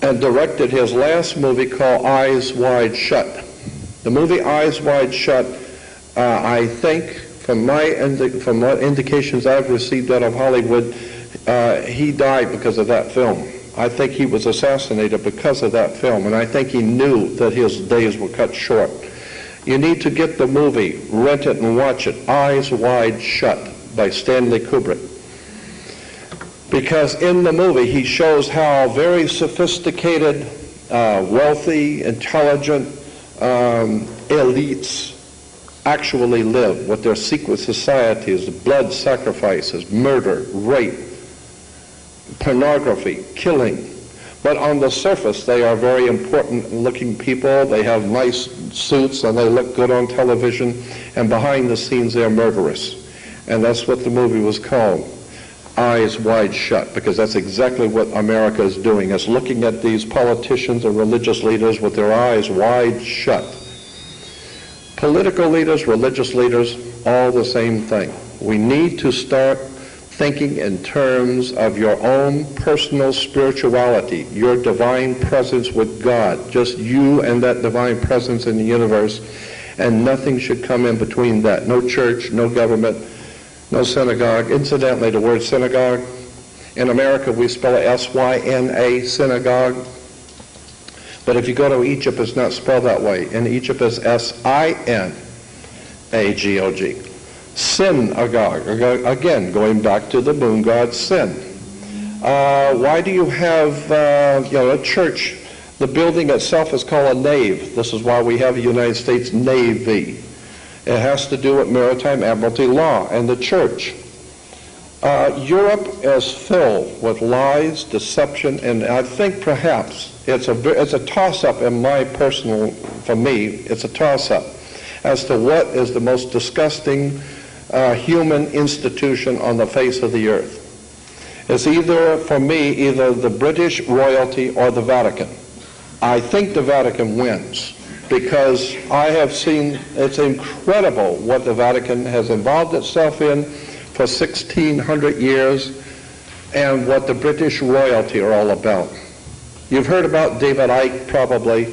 and directed his last movie called Eyes Wide Shut. The movie Eyes Wide Shut, I think, from what indications I've received out of Hollywood, he died because of that film. I think he was assassinated because of that film, and I think he knew that his days were cut short. You need to get the movie, rent it and watch it, Eyes Wide Shut by Stanley Kubrick. Because in the movie he shows how very sophisticated, wealthy, intelligent elites actually live, what their secret societies, blood sacrifices, murder, rape, pornography, killing. But on the surface, they are very important-looking people. They have nice suits, and they look good on television. And behind the scenes, they're murderous. And that's what the movie was called, Eyes Wide Shut, because that's exactly what America is doing. It's looking at these politicians and religious leaders with their eyes wide shut. Political leaders, religious leaders, all the same thing. We need to start thinking in terms of your own personal spirituality, your divine presence with God, just you and that divine presence in the universe, and nothing should come in between that. No church, no government, no synagogue. Incidentally, the word synagogue, in America we spell it S-Y-N-A, synagogue. But if you go to Egypt, it's not spelled that way. In Egypt, it's S-I-N-A-G-O-G. Synagogue, again, going back to the moon god Sin. Why do you have a church? The building itself is called a nave. This is why we have a United States Navy. It has to do with maritime admiralty law and the church. Europe is filled with lies, deception, and I think perhaps it's a toss-up for me, it's a toss-up as to what is the most disgusting human institution on the face of the earth. It's for me, either the British royalty or the Vatican. I think the Vatican wins because I have seen, it's incredible what the Vatican has involved itself in for 1,600 years and what the British royalty are all about. You've heard about David Icke probably.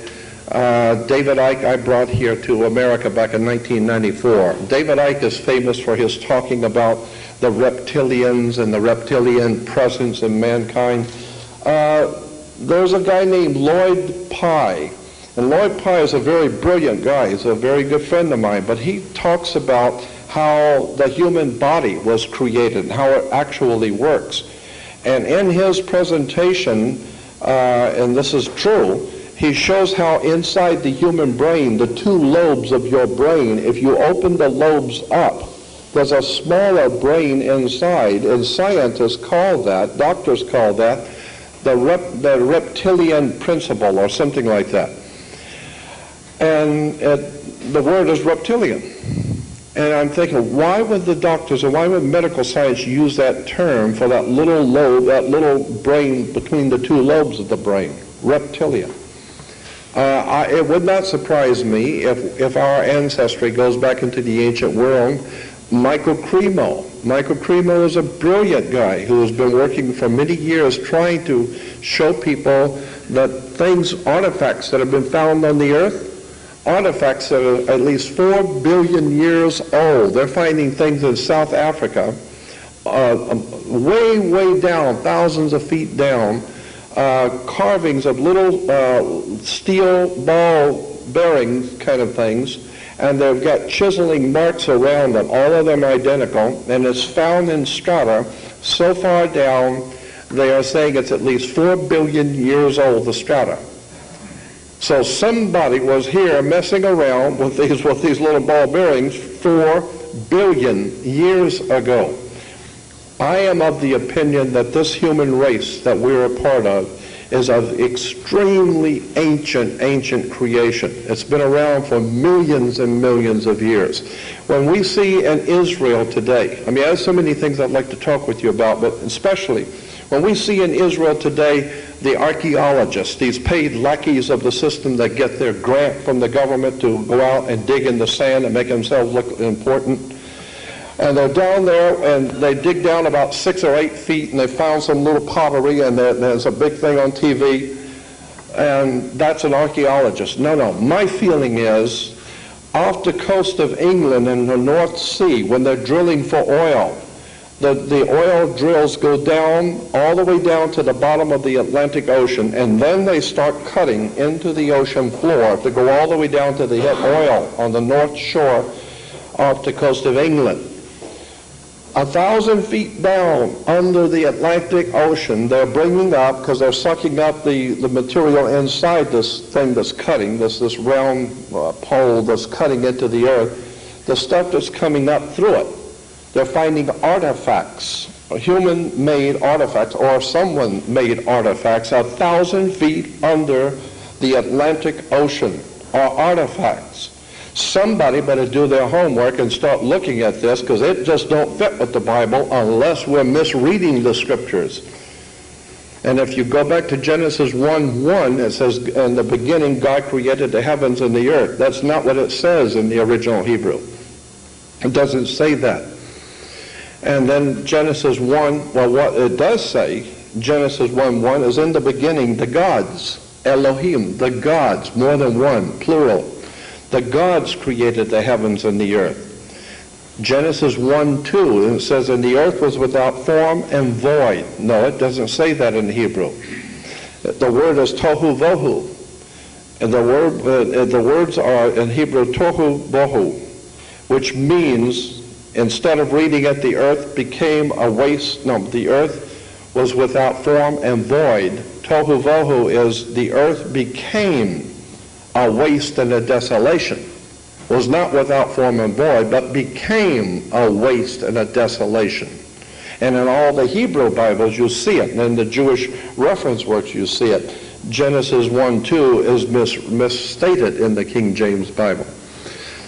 David Icke I brought here to America back in 1994. David Icke is famous for his talking about the reptilians and the reptilian presence in mankind. There's a guy named Lloyd Pye, and Lloyd Pye is a very brilliant guy. He's a very good friend of mine, but he talks about how the human body was created, how it actually works. And in his presentation, and this is true, he shows how inside the human brain, the two lobes of your brain, if you open the lobes up, there's a smaller brain inside, and scientists call that, doctors call that, the reptilian principle or something like that. And the word is reptilian. And I'm thinking, why would the doctors and why would medical science use that term for that little lobe, that little brain between the two lobes of the brain, reptilian? It would not surprise me if our ancestry goes back into the ancient world. Michael Cremo is a brilliant guy who has been working for many years trying to show people that artifacts that have been found on the earth, artifacts that are at least 4 billion years old. They're finding things in South Africa, way, way down, thousands of feet down, carvings of little steel ball bearings kind of things, and they've got chiseling marks around them, all of them identical, and it's found in strata so far down, they are saying it's at least 4 billion years old, the strata. So somebody was here messing around with these little ball bearings 4 billion years ago. I am of the opinion that this human race that we're a part of is of extremely ancient creation. It's been around for millions and millions of years. When we see in Israel today, I mean, there's so many things I'd like to talk with you about, but especially when we see in Israel today the archaeologists, these paid lackeys of the system that get their grant from the government to go out and dig in the sand and make themselves look important. And they're down there, and they dig down about 6 or 8 feet, and they found some little pottery, and there's a big thing on TV, and that's an archaeologist. No, my feeling is, off the coast of England in the North Sea, when they're drilling for oil, the oil drills go down, all the way down to the bottom of the Atlantic Ocean, and then they start cutting into the ocean floor to go all the way down to the hit oil on the north shore off the coast of England. 1,000 feet down under the Atlantic Ocean, they're bringing up, because they're sucking up the material inside this thing that's cutting, this round pole that's cutting into the earth, the stuff that's coming up through it. They're finding artifacts, human-made artifacts, or someone-made artifacts 1,000 feet under the Atlantic Ocean are artifacts. Somebody better do their homework and start looking at this, because it just don't fit with the Bible unless we're misreading the scriptures. And if you go back to Genesis 1:1, it says, in the beginning God created the heavens and the earth. That's not what it says in the original Hebrew. It doesn't say that. And then Genesis 1, well, what it does say, Genesis 1:1, is in the beginning the gods, Elohim, the gods, more than one, plural. The gods created the heavens and the earth. Genesis 1:2, it says, and the earth was without form and void. No, it doesn't say that in Hebrew. The word is tohu vohu. And the words are in Hebrew tohu bohu, which means, instead of reading it, the earth became a waste. No, the earth was without form and void. Tohu vohu is the earth became a waste and a desolation. Was not without form and void, but became a waste and a desolation. And in all the Hebrew Bibles, you see it. And in the Jewish reference works, you see it. Genesis 1:2 is misstated in the King James Bible.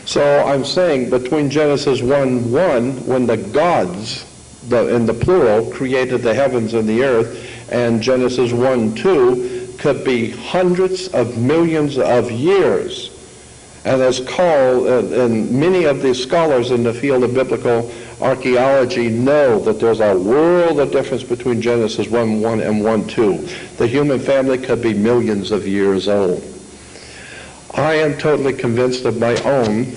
So I'm saying between Genesis 1:1, when the gods, in the plural, created the heavens and the earth, and Genesis 1:2 could be hundreds of millions of years. And as called, and many of the scholars in the field of biblical archaeology know that there's a world of difference between Genesis 1:1 and 1:2. The human family could be millions of years old. I am totally convinced of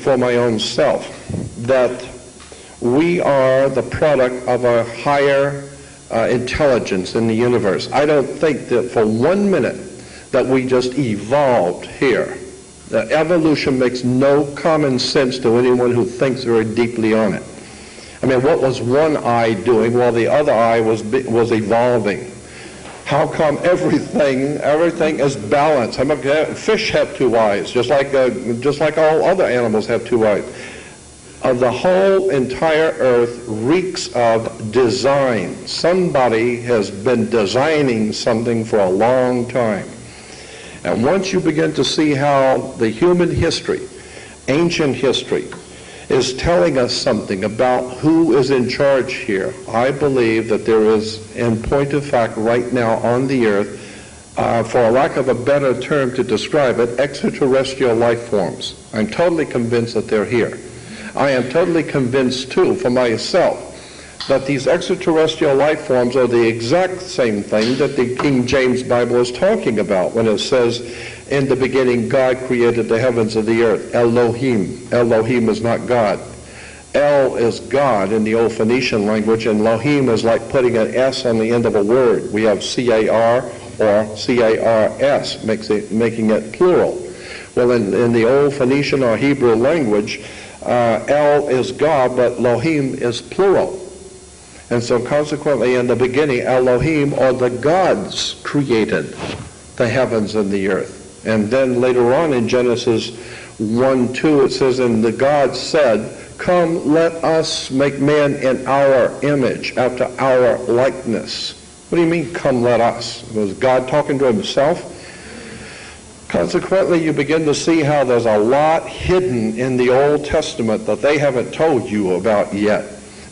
for my own self, that we are the product of a higher intelligence in the universe. I don't think that for 1 minute that we just evolved here. The evolution makes no common sense to anyone who thinks very deeply on it. I mean, what was one eye doing while the other eye was evolving? How come everything is balanced? How come fish have two eyes, just like all other animals have two eyes? The whole entire earth reeks of design. Somebody has been designing something for a long time. And once you begin to see how the human history, ancient history, is telling us something about who is in charge here, I believe that there is, in point of fact, right now on the earth, for a lack of a better term to describe it, extraterrestrial life forms. I'm totally convinced that they're here. I am totally convinced, too, for myself, that these extraterrestrial life forms are the exact same thing that the King James Bible is talking about when it says, in the beginning God created the heavens and the earth. Elohim. Elohim is not God. El is God in the old Phoenician language, and Elohim is like putting an S on the end of a word. We have C-A-R or C-A-R-S, making it plural. Well, in the old Phoenician or Hebrew language, El is God, but Elohim is plural. And so consequently, in the beginning, Elohim, or the gods, created the heavens and the earth. And then later on in Genesis 1:2, it says, and the gods said, come, let us make man in our image, after our likeness. What do you mean, come, let us? Was God talking to himself? Consequently, you begin to see how there's a lot hidden in the Old Testament that they haven't told you about yet.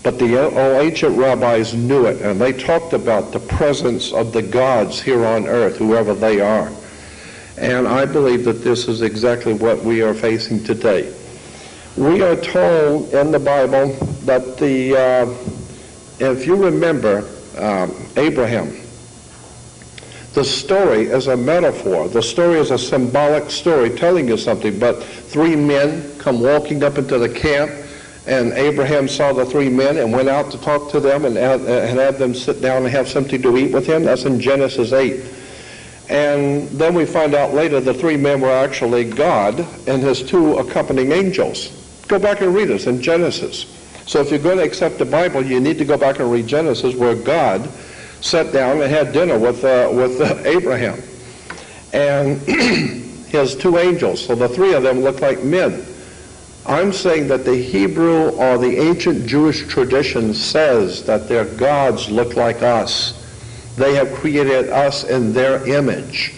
But the ancient rabbis knew it, and they talked about the presence of the gods here on earth, whoever they are. And I believe that this is exactly what we are facing today. We are told in the Bible that if you remember Abraham, the story is a metaphor. The story is a symbolic story telling you something. But 3 men come walking up into the camp, and Abraham saw the 3 men and went out to talk to them and had them sit down and have something to eat with him. That's in Genesis 8. And then we find out later the 3 men were actually God and his 2 accompanying angels. Go back and read this in Genesis. So if you're going to accept the Bible, you need to go back and read Genesis, where God sat down and had dinner with Abraham and his 2 angels. So the 3 of them look like men. I'm saying that the Hebrew or the ancient Jewish tradition says that their gods look like us. They have created us in their image.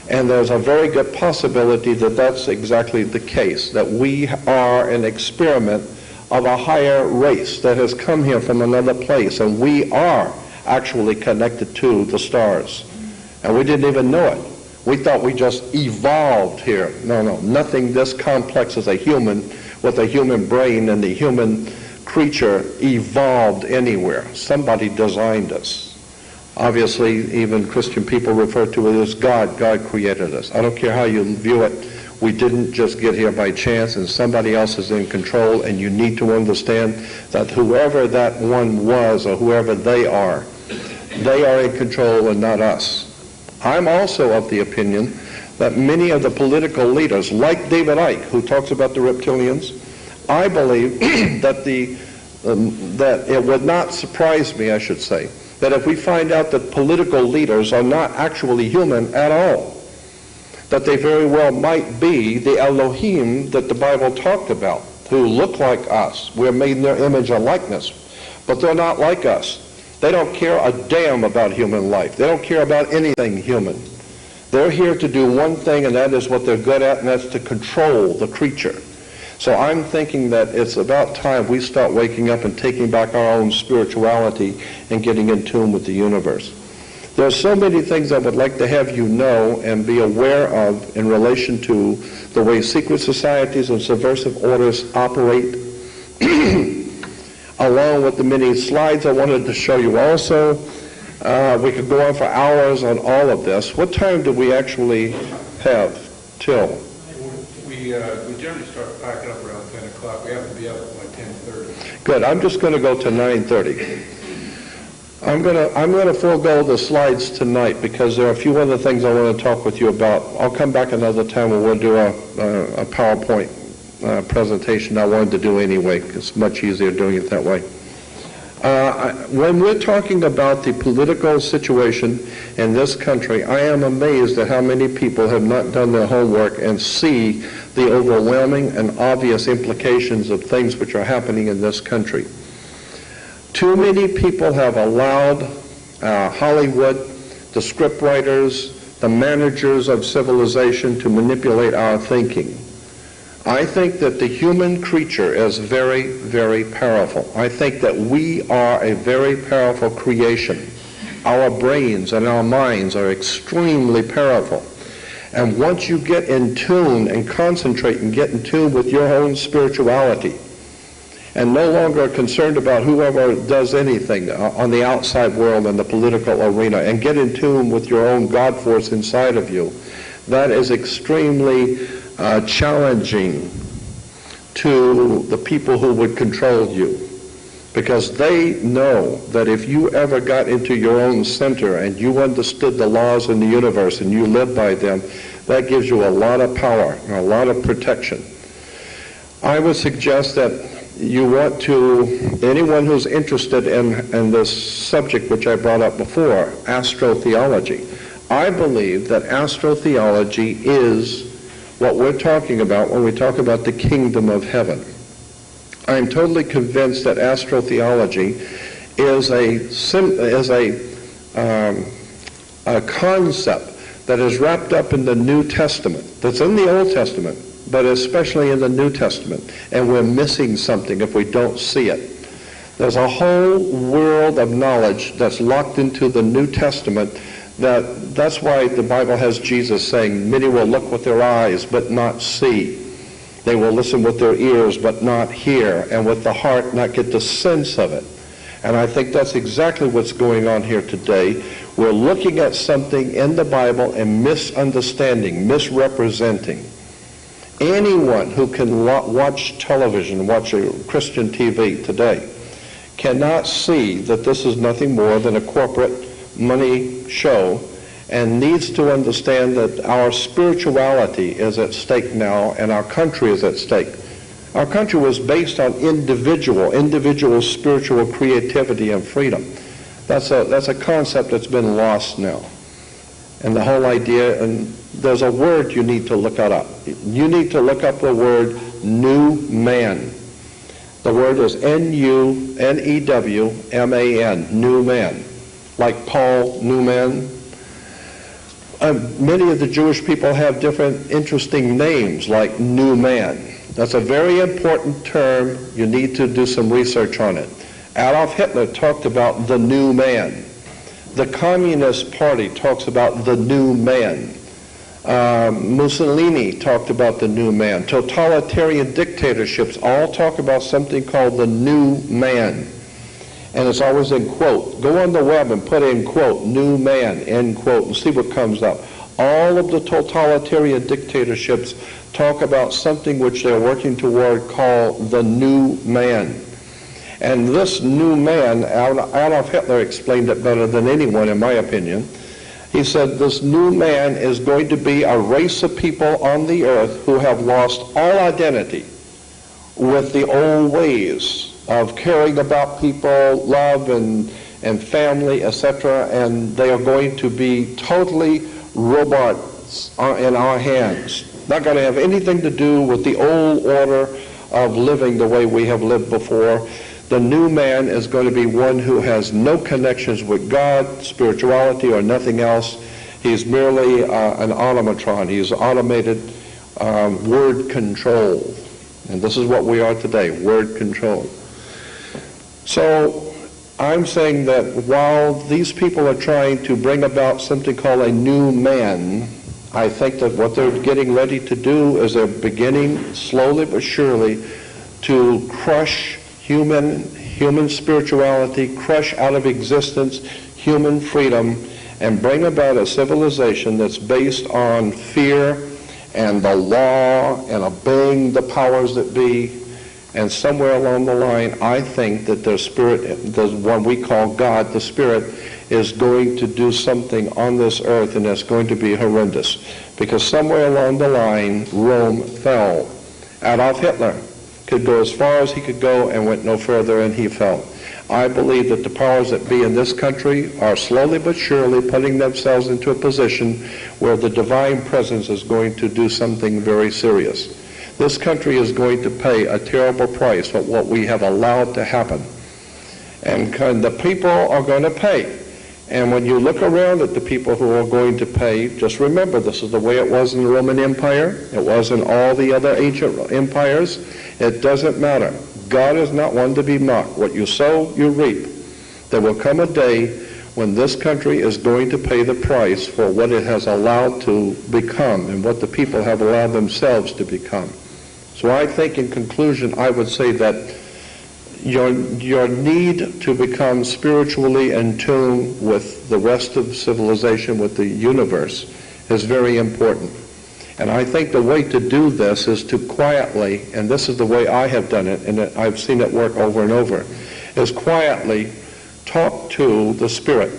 And there's a very good possibility that that's exactly the case, that we are an experiment of a higher race that has come here from another place, and we are actually connected to the stars. And we didn't even know it. We thought we just evolved here. No, nothing this complex as a human with a human brain and the human creature evolved anywhere. Somebody designed us. Obviously, even Christian people refer to it as God. God created us. I don't care how you view it. We didn't just get here by chance, and somebody else is in control, and you need to understand that whoever that one was or whoever they are in control and not us. I'm also of the opinion that many of the political leaders, like David Icke, who talks about the reptilians, I believe that it would not surprise me, I should say, that if we find out that political leaders are not actually human at all, that they very well might be the Elohim that the Bible talked about, who look like us. We're made in their image and likeness, but they're not like us. They don't care a damn about human life. They don't care about anything human. They're here to do one thing, and that is what they're good at, and that's to control the creature. So I'm thinking that it's about time we start waking up and taking back our own spirituality and getting in tune with the universe. There are so many things I would like to have you know and be aware of in relation to the way secret societies and subversive orders operate, along with the many slides I wanted to show you also. We could go on for hours on all of this. What time do we actually have till? We generally start packing up around 10 o'clock. We have to be up by 10:30. Good. I'm just going to go to 9:30. I'm going to forego the slides tonight because there are a few other things I want to talk with you about. I'll come back another time and we'll do a PowerPoint presentation I wanted to do anyway. It's much easier doing it that way. When we're talking about the political situation in this country, I am amazed at how many people have not done their homework and see the overwhelming and obvious implications of things which are happening in this country. Too many people have allowed Hollywood, the scriptwriters, the managers of civilization to manipulate our thinking. I think that the human creature is very, very powerful. I think that we are a very powerful creation. Our brains and our minds are extremely powerful. And once you get in tune and concentrate and get in tune with your own spirituality, and no longer concerned about whoever does anything on the outside world and the political arena, and get in tune with your own God force inside of you, that is extremely challenging to the people who would control you, because they know that if you ever got into your own center and you understood the laws in the universe and you lived by them, that gives you a lot of power and a lot of protection. I would suggest that you want to, anyone who's interested in this subject which I brought up before, astrotheology. I believe that astrotheology is what we're talking about when we talk about the kingdom of heaven. I am totally convinced that astrotheology is a concept that is wrapped up in the New Testament, that's in the Old Testament, but especially in the New Testament, and we're missing something if we don't see it. There's a whole world of knowledge that's locked into the New Testament. That's why the Bible has Jesus saying, many will look with their eyes but not see. They will listen with their ears but not hear, and with the heart not get the sense of it. And I think that's exactly what's going on here today. We're looking at something in the Bible and misunderstanding, misrepresenting. Anyone who can watch television, watch a Christian TV today, cannot see that this is nothing more than a corporate money show, and needs to understand that our spirituality is at stake now, and our country is at stake. Our country was based on individual spiritual creativity and freedom. That's a concept that's been lost now. And the whole idea, and there's a word you need to look up. You need to look up the word new man. The word is N-U-N-E-W-M-A-N, new man. Like Paul Newman. Many of the Jewish people have different interesting names, like new man. That's a very important term. You need to do some research on it. Adolf Hitler talked about the new man. The Communist Party talks about the new man. Mussolini talked about the new man. Totalitarian dictatorships all talk about something called the new man. And it's always in quote. Go on the web and put in quote, new man, end quote, and see what comes up. All of the totalitarian dictatorships talk about something which they're working toward called the new man. And this new man, Adolf Hitler explained it better than anyone in my opinion. He said this new man is going to be a race of people on the earth who have lost all identity with the old ways of caring about people, love and family, etc., and they are going to be totally robots in our hands. Not going to have anything to do with the old order of living the way we have lived before. The new man is going to be one who has no connections with God, spirituality, or nothing else. He's merely an automatron. He's automated word control. And this is what we are today, word control. So I'm saying that while these people are trying to bring about something called a new man, I think that what they're getting ready to do is they're beginning slowly but surely to crush human spirituality, crush out of existence human freedom, and bring about a civilization that's based on fear and the law and obeying the powers that be. And somewhere along the line, I think that the Spirit, the one we call God, the Spirit, is going to do something on this earth, and it's going to be horrendous. Because somewhere along the line, Rome fell. Adolf Hitler could go as far as he could go and went no further, and he fell. I believe that the powers that be in this country are slowly but surely putting themselves into a position where the divine presence is going to do something very serious. This country is going to pay a terrible price for what we have allowed to happen. And the people are going to pay. And when you look around at the people who are going to pay, just remember this is the way it was in the Roman Empire. It was in all the other ancient empires. It doesn't matter. God is not one to be mocked. What you sow, you reap. There will come a day when this country is going to pay the price for what it has allowed to become and what the people have allowed themselves to become. So I think in conclusion, I would say that your need to become spiritually in tune with the rest of civilization, with the universe, is very important. And I think the way to do this is to quietly, and this is the way I have done it, and I've seen it work over and over, is quietly talk to the Spirit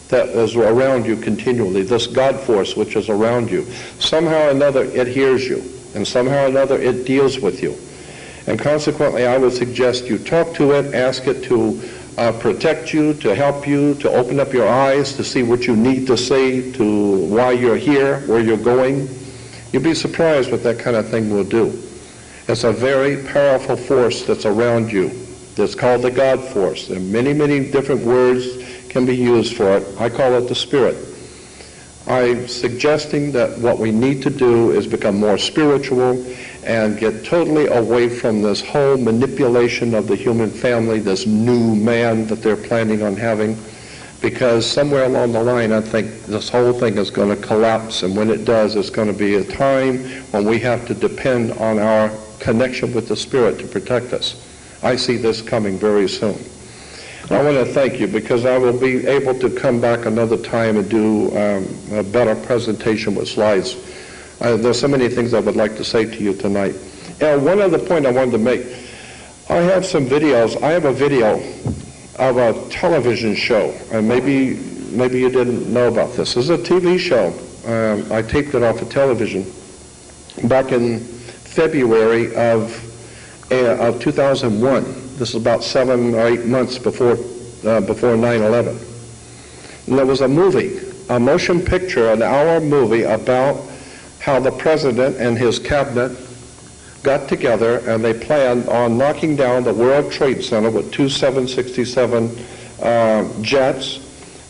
that is around you continually, this God force which is around you. Somehow or another it hears you, and somehow or another it deals with you. And consequently, I would suggest you talk to it, ask it to protect you, to help you, to open up your eyes, to see what you need to see, to why you're here, where you're going. You'd be surprised what that kind of thing will do. It's a very powerful force that's around you. It's called the God force. There are many, many different words can be used for it. I call it the Spirit. I'm suggesting that what we need to do is become more spiritual and get totally away from this whole manipulation of the human family, this new man that they're planning on having, because somewhere along the line I think this whole thing is going to collapse, and when it does, it's going to be a time when we have to depend on our connection with the Spirit to protect us. I see this coming very soon. And I want to thank you, because I will be able to come back another time and do a better presentation with slides. There's so many things I would like to say to you tonight. And one other point I wanted to make. I have some videos. I have a video of a television show, and maybe you didn't know about this. This is a TV show. I taped it off of television back in February of 2001. This is about 7 or 8 months before 9/11. And there was a movie, a motion picture, an hour movie about how the president and his cabinet got together and they planned on knocking down the World Trade Center with two 767 jets,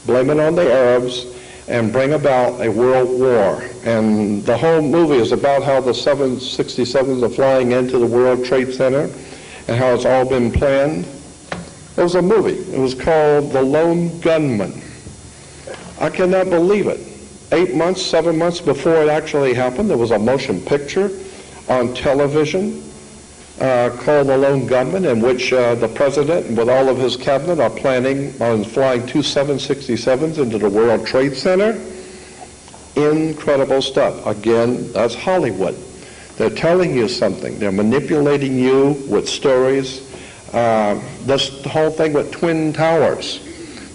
blame it on the Arabs, and bring about a world war. And the whole movie is about how the 767s are flying into the World Trade Center and how it's all been planned. It was a movie. It was called The Lone Gunman. I cannot believe it. 8 months, 7 months before it actually happened, there was a motion picture on television called The Lone Gunman, in which the president with all of his cabinet are planning on flying two 767s into the World Trade Center. Incredible stuff. Again, that's Hollywood. They're telling you something. They're manipulating you with stories. This whole thing with Twin Towers.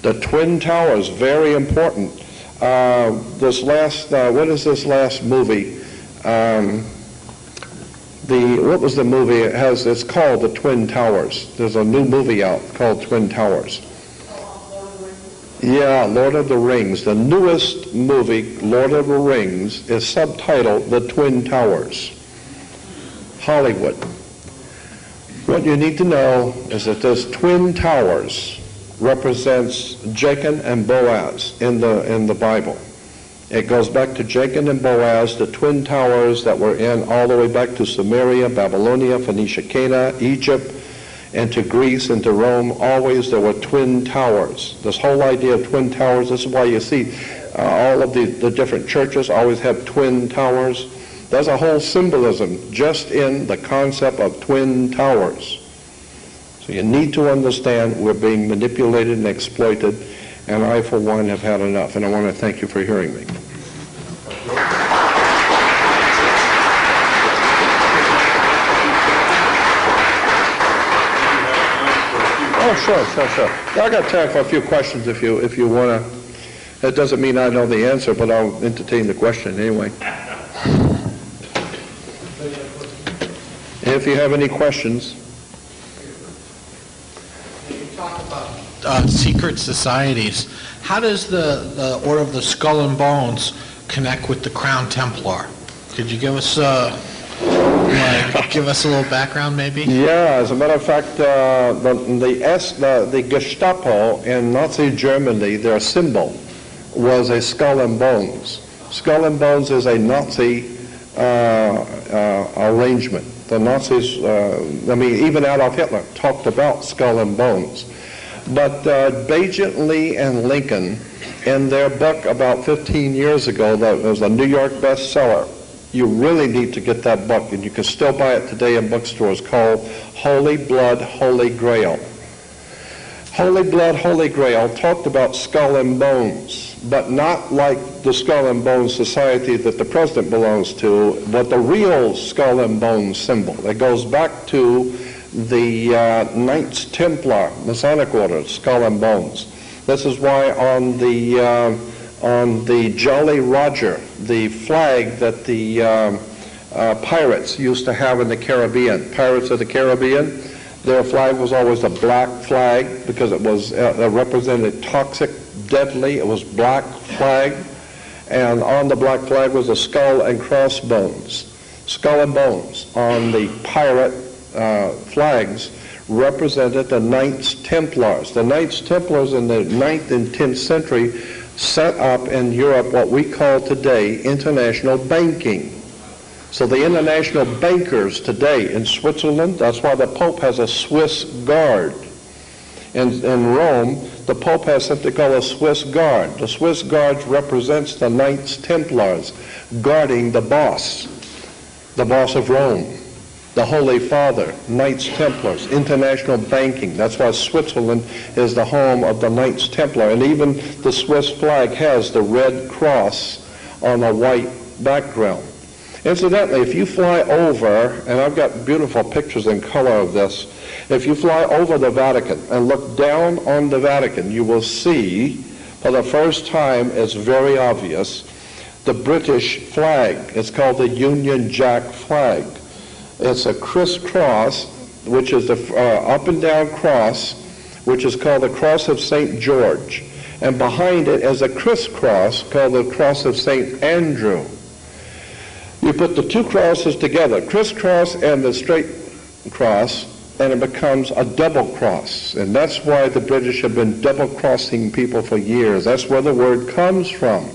The Twin Towers, very important. This last, what is this last movie? What was the movie? It's called The Twin Towers. There's a new movie out called Twin Towers. Yeah, Lord of the Rings. The newest movie, Lord of the Rings, is subtitled The Twin Towers. Hollywood. What you need to know is that those twin towers represents Jacob and Boaz in the Bible. It goes back to Jacob and Boaz, the twin towers that were in all the way back to Samaria, Babylonia, Phoenicia, Canaan, Egypt, and to Greece and to Rome. Always there were twin towers. This whole idea of twin towers, this is why you see all of the different churches always have twin towers. There's a whole symbolism just in the concept of twin towers. So you need to understand we're being manipulated and exploited, and I, for one, have had enough. And I want to thank you for hearing me. Oh, sure. I got time for a few questions if you want to. That doesn't mean I know the answer, but I'll entertain the question anyway. If you have any questions. You talk about secret societies. How does the Order of the Skull and Bones connect with the Crown Templar? Could you give us give us a little background, maybe? Yeah, as a matter of fact, the Gestapo in Nazi Germany, their symbol was a skull and bones. Skull and bones is a Nazi arrangement. The Nazis, even Adolf Hitler talked about skull and bones. But Bajan, Lee, and Lincoln, in their book about 15 years ago, that was a New York bestseller, you really need to get that book, and you can still buy it today in bookstores, called Holy Blood, Holy Grail. Holy Blood, Holy Grail talked about skull and bones, but not like the Skull and Bones Society that the president belongs to, but the real skull and bones symbol. It goes back to the Knights Templar, Masonic Order, skull and bones. This is why on the Jolly Roger, the flag that the pirates used to have in the Caribbean, Pirates of the Caribbean, their flag was always a black flag because it was represented toxic, deadly. It was black flag, and on the black flag was a skull and crossbones. Skull and bones on the pirate flags represented the Knights Templars. The Knights Templars in the 9th and 10th century set up in Europe what we call today international banking. So the international bankers today in Switzerland, that's why the Pope has a Swiss guard. In Rome, the Pope has something called a Swiss guard. The Swiss guard represents the Knights Templars guarding the boss of Rome, the Holy Father, Knights Templars, international banking. That's why Switzerland is the home of the Knights Templar. And even the Swiss flag has the red cross on a white background. Incidentally, if you fly over, and I've got beautiful pictures in color of this, if you fly over the Vatican and look down on the Vatican, you will see, for the first time, it's very obvious, the British flag. It's called the Union Jack flag. It's a crisscross, which is the up and down cross, which is called the Cross of St. George. And behind it is a crisscross called the Cross of St. Andrew. You put the two crosses together, crisscross and the straight cross, and it becomes a double cross. And that's why the British have been double-crossing people for years. That's where the word comes from.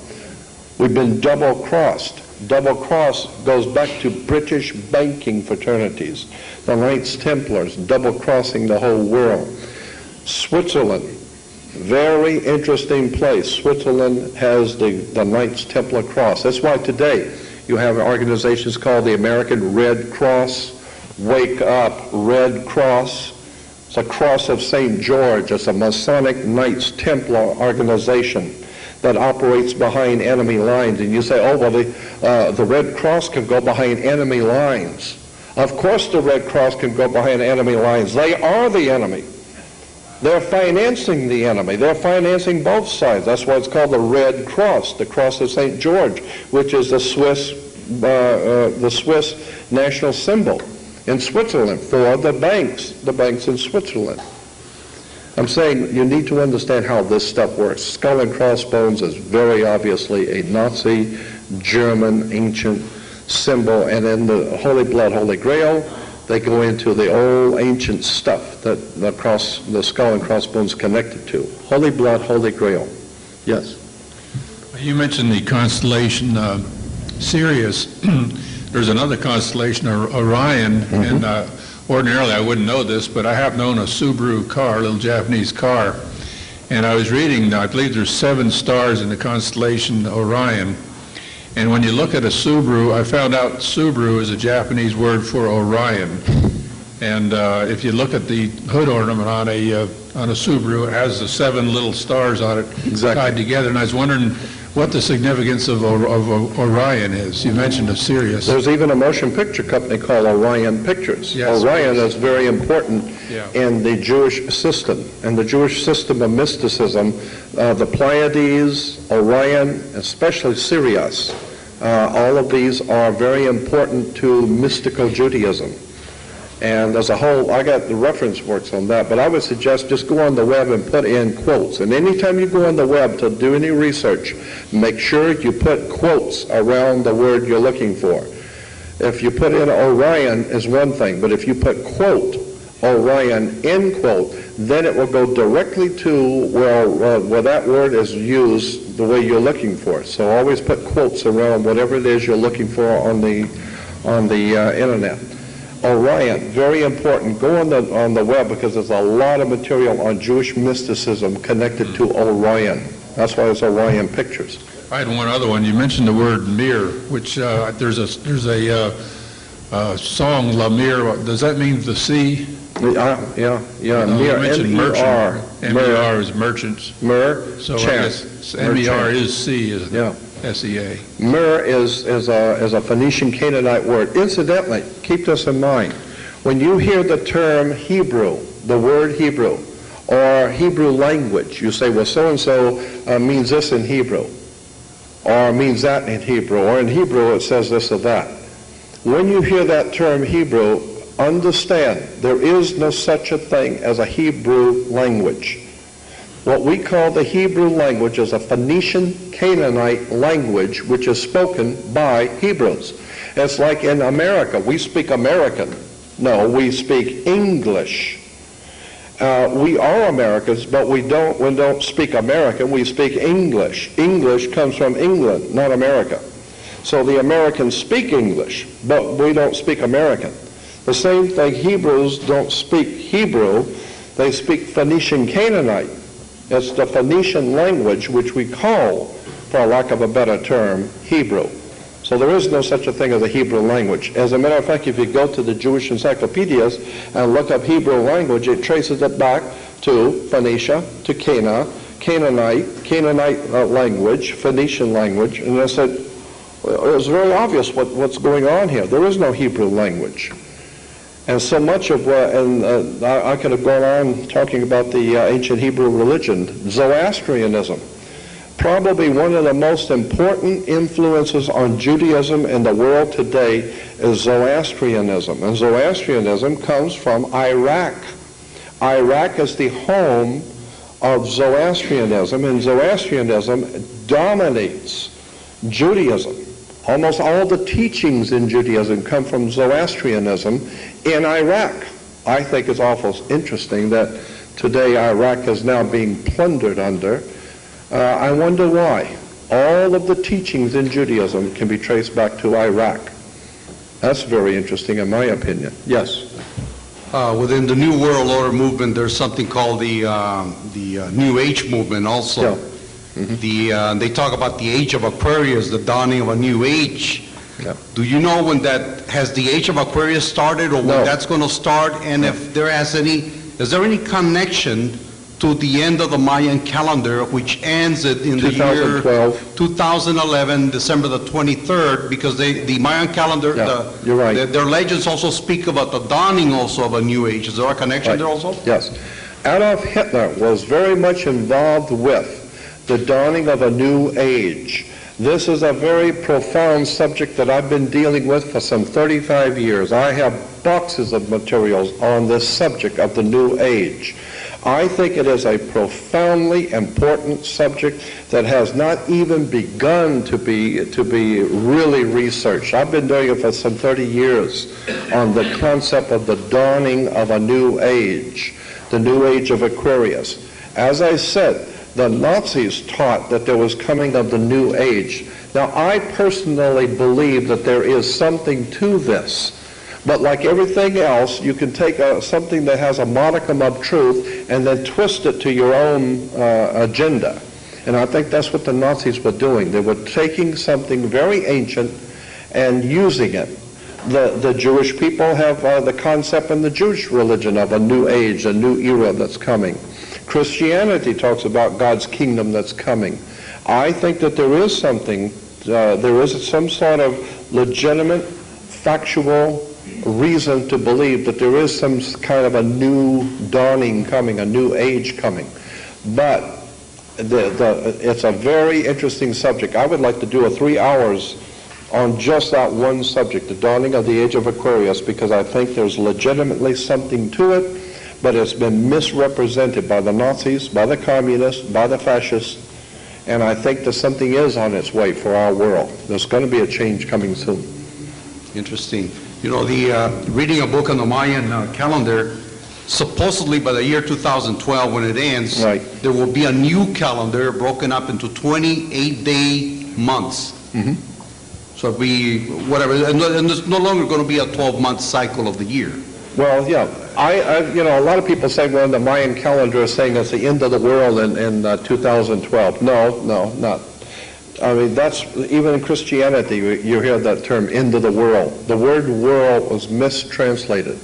We've been double-crossed. Double-cross goes back to British banking fraternities. The Knights Templars double-crossing the whole world. Switzerland, very interesting place. Switzerland has the Knights Templar cross. That's why today you have organizations called the American Red Cross, Wake Up Red Cross. It's a Cross of St. George. It's a Masonic Knights Templar organization that operates behind enemy lines. And you say, oh, well, the Red Cross can go behind enemy lines. Of course the Red Cross can go behind enemy lines. They are the enemy. They're financing the enemy. They're financing both sides. That's why it's called the Red Cross, the Cross of St. George, which is the Swiss national symbol in Switzerland for the banks in Switzerland. I'm saying you need to understand how this stuff works. Skull and crossbones is very obviously a Nazi German ancient symbol, and in the Holy Blood, Holy Grail, They go into the old ancient stuff that the skull and crossbones connected to. Holy blood, Holy Grail. Yes? You mentioned the constellation Sirius. There's another constellation, Orion, and ordinarily I wouldn't know this, but I have known a Subaru car, a little Japanese car, and I was reading, I believe there's 7 stars in the constellation Orion, and when you look at a Subaru, I found out Subaru is a Japanese word for Orion, and if you look at the hood ornament on a Subaru, it has the 7 little stars on it tied together, and I was wondering what the significance of Orion is. You mentioned of Sirius. There's even a motion picture company called Orion Pictures. Yes, Orion is very important in the Jewish system. And the Jewish system of mysticism, the Pleiades, Orion, especially Sirius, all of these are very important to mystical Judaism. And as a whole, I got the reference works on that, but I would suggest just go on the web and put in quotes. And anytime you go on the web to do any research, make sure you put quotes around the word you're looking for. If you put in Orion is one thing, but if you put quote, Orion, end quote, then it will go directly to where that word is used the way you're looking for it. So always put quotes around whatever it is you're looking for on the internet. Orion, very important. Go on the web because there's a lot of material on Jewish mysticism connected to Orion. That's why it's Orion Pictures. I had one other one. You mentioned the word mir, which there's a song, La Mir. Does that mean the sea? Yeah. You mentioned merchant. M-E-R is merchants. Mer, so I guess M-E-R is sea, isn't it? Yeah. S-E-A. Mir is a Phoenician Canaanite word. Incidentally, keep this in mind. When you hear the term Hebrew, the word Hebrew, or Hebrew language, you say, well, so-and-so means this in Hebrew, or means that in Hebrew, or in Hebrew it says this or that. When you hear that term Hebrew, understand there is no such a thing as a Hebrew language. What we call the Hebrew language is a Phoenician Canaanite language which is spoken by Hebrews. It's like in America, we speak American. No, we speak English. We are Americans, but we don't speak American, we speak English. English comes from England, not America. So the Americans speak English, but we don't speak American. The same thing, Hebrews don't speak Hebrew, they speak Phoenician Canaanite. It's the Phoenician language which we call, for lack of a better term, Hebrew. So there is no such a thing as a Hebrew language. As a matter of fact, if you go to the Jewish encyclopedias and look up Hebrew language, it traces it back to Phoenicia, to Canaanite language, Phoenician language, and I said, well, it was very obvious what's going on here. There is no Hebrew language. And so much of what, and I could have gone on talking about the ancient Hebrew religion, Zoroastrianism. Probably one of the most important influences on Judaism in the world today is Zoroastrianism. And Zoroastrianism comes from Iraq. Iraq is the home of Zoroastrianism, and Zoroastrianism dominates Judaism. Almost all the teachings in Judaism come from Zoroastrianism in Iraq. I think it's awful interesting that today Iraq is now being plundered under. I wonder why. All of the teachings in Judaism can be traced back to Iraq. That's very interesting in my opinion. Yes? Within the New World Order movement, there's something called the New Age movement also. Yeah. Mm-hmm. They talk about the age of Aquarius, the dawning of a new age. Yeah. Do you know when has the age of Aquarius started, or when that's going to start? And if there is there any connection to the end of the Mayan calendar, which ends in the year 2011, December the 23rd, because the Mayan calendar, you're right. Their legends also speak about the dawning also of a new age. Is there a connection there also? Yes. Adolf Hitler was very much involved with the dawning of a new age. This is a very profound subject that I've been dealing with for some 35 years. I have boxes of materials on this subject of the new age. I think it is a profoundly important subject that has not even begun to be really researched. I've been doing it for some 30 years on the concept of the dawning of a new age, the new age of Aquarius. As I said, the Nazis taught that there was coming of the new age. Now, I personally believe that there is something to this. But like everything else, you can take something that has a modicum of truth and then twist it to your own agenda. And I think that's what the Nazis were doing. They were taking something very ancient and using it. The Jewish people have the concept in the Jewish religion of a new age, a new era that's coming. Christianity talks about God's kingdom that's coming. I think that there is something, there is some sort of legitimate, factual reason to believe that there is some kind of a new dawning coming, a new age coming. But it's a very interesting subject. I would like to do 3 hours on just that one subject, the dawning of the age of Aquarius, because I think there's legitimately something to it, but it's been misrepresented by the Nazis, by the communists, by the fascists, and I think that something is on its way for our world. There's going to be a change coming soon. Interesting. You know, reading a book on the Mayan calendar, supposedly by the year 2012, when it ends, right, there will be a new calendar broken up into 28-day months. Mm-hmm. So it'll be whatever, and there's no longer going to be a 12-month cycle of the year. Well, yeah, you know, a lot of people say, well, the Mayan calendar is saying it's the end of the world in 2012. No, not. I mean, that's, even in Christianity, you hear that term, end of the world. The word world was mistranslated.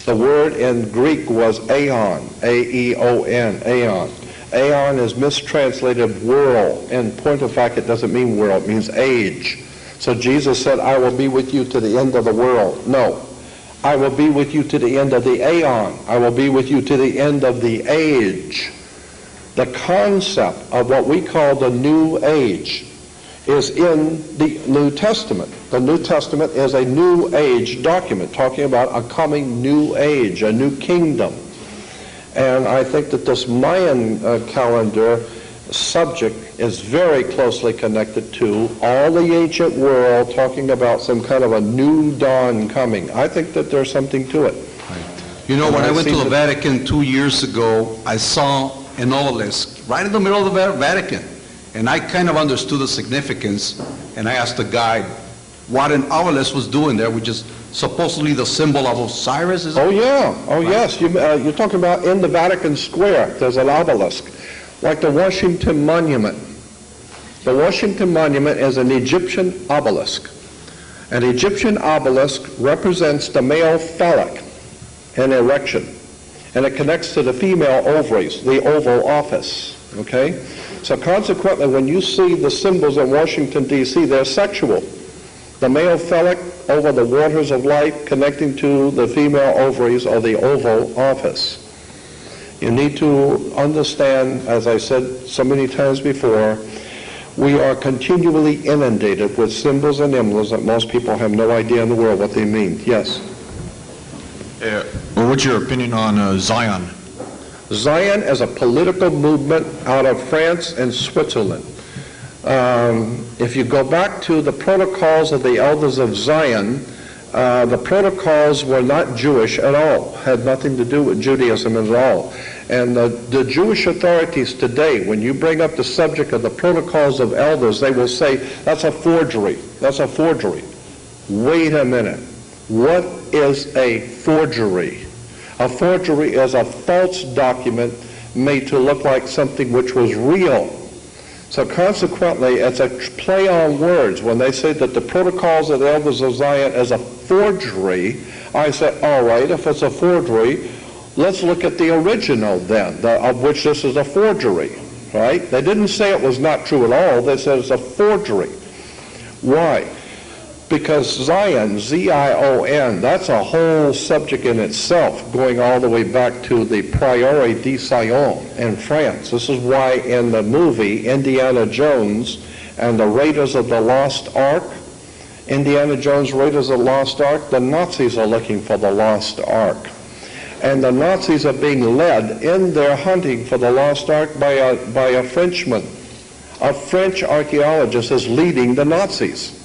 The word in Greek was aeon, A-E-O-N, aeon. Aeon is mistranslated world. In point of fact, it doesn't mean world, it means age. So Jesus said, I will be with you to the end of the world. No, I will be with you to the end of the aeon. I will be with you to the end of the age. The concept of what we call the new age is in the New Testament. The New Testament is a new age document talking about a coming new age, a new kingdom. And I think that this Mayan calendar subject is very closely connected to all the ancient world talking about some kind of a new dawn coming. I think that there's something to it. Right. You know, when I went to the Vatican 2 years ago, I saw an obelisk right in the middle of the Vatican. And I kind of understood the significance, and I asked the guide what an obelisk was doing there, which is supposedly the symbol of Osiris, is it? Oh, yeah. Oh, right. Yes. You're talking about in the Vatican Square, there's an obelisk, like the Washington Monument. The Washington Monument is an Egyptian obelisk. An Egyptian obelisk represents the male phallic in erection, and it connects to the female ovaries, the Oval Office, okay? So consequently, when you see the symbols in Washington, D.C., they're sexual. The male phallic over the waters of life connecting to the female ovaries or the Oval Office. You need to understand, as I said so many times before, we are continually inundated with symbols and emblems that most people have no idea in the world what they mean. Yes? Well, what's your opinion on Zion? Zion is a political movement out of France and Switzerland. If you go back to the protocols of the elders of Zion, the protocols were not Jewish at all, had nothing to do with Judaism at all. And the Jewish authorities today, when you bring up the subject of the protocols of elders, they will say, that's a forgery, that's a forgery. Wait a minute, what is a forgery? A forgery is a false document made to look like something which was real. So consequently, it's a play on words. When they say that the protocols of the elders of Zion is a forgery, I say, all right, if it's a forgery, let's look at the original then, of which this is a forgery, right? They didn't say it was not true at all. They said it's a forgery. Why? Because Zion, Z-I-O-N, that's a whole subject in itself, going all the way back to the Prieuré de Sion in France. This is why in the movie Indiana Jones and the Raiders of the Lost Ark, Indiana Jones, Raiders of the Lost Ark, the Nazis are looking for the Lost Ark. And the Nazis are being led in their hunting for the lost ark by a Frenchman. A French archaeologist is leading the Nazis.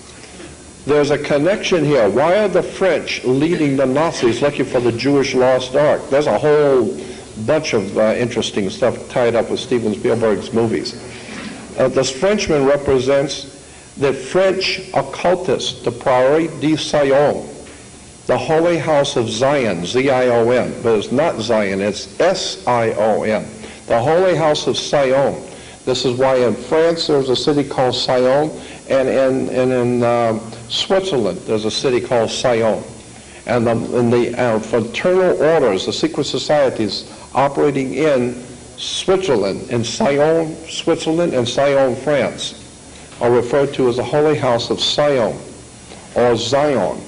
There's a connection here. Why are the French leading the Nazis looking for the Jewish lost ark? There's a whole bunch of interesting stuff tied up with Steven Spielberg's movies. This Frenchman represents the French occultist, the Prairie de Sion, the Holy House of Zion, Z-I-O-N, but it's not Zion, it's S-I-O-N, the Holy House of Sion. This is why in France there's a city called Sion, and in Switzerland there's a city called Sion. And the fraternal orders, the secret societies operating in Switzerland, in Sion, Switzerland, and Sion, France, are referred to as the Holy House of Sion, or Zion.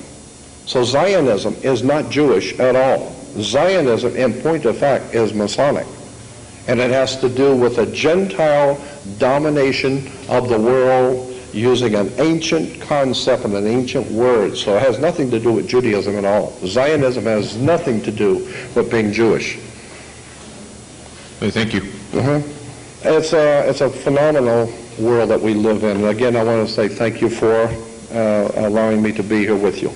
So Zionism is not Jewish at all. Zionism, in point of fact, is Masonic. And it has to do with a Gentile domination of the world using an ancient concept and an ancient word. So it has nothing to do with Judaism at all. Zionism has nothing to do with being Jewish. Thank you. It's a phenomenal world that we live in. And again, I want to say thank you for allowing me to be here with you.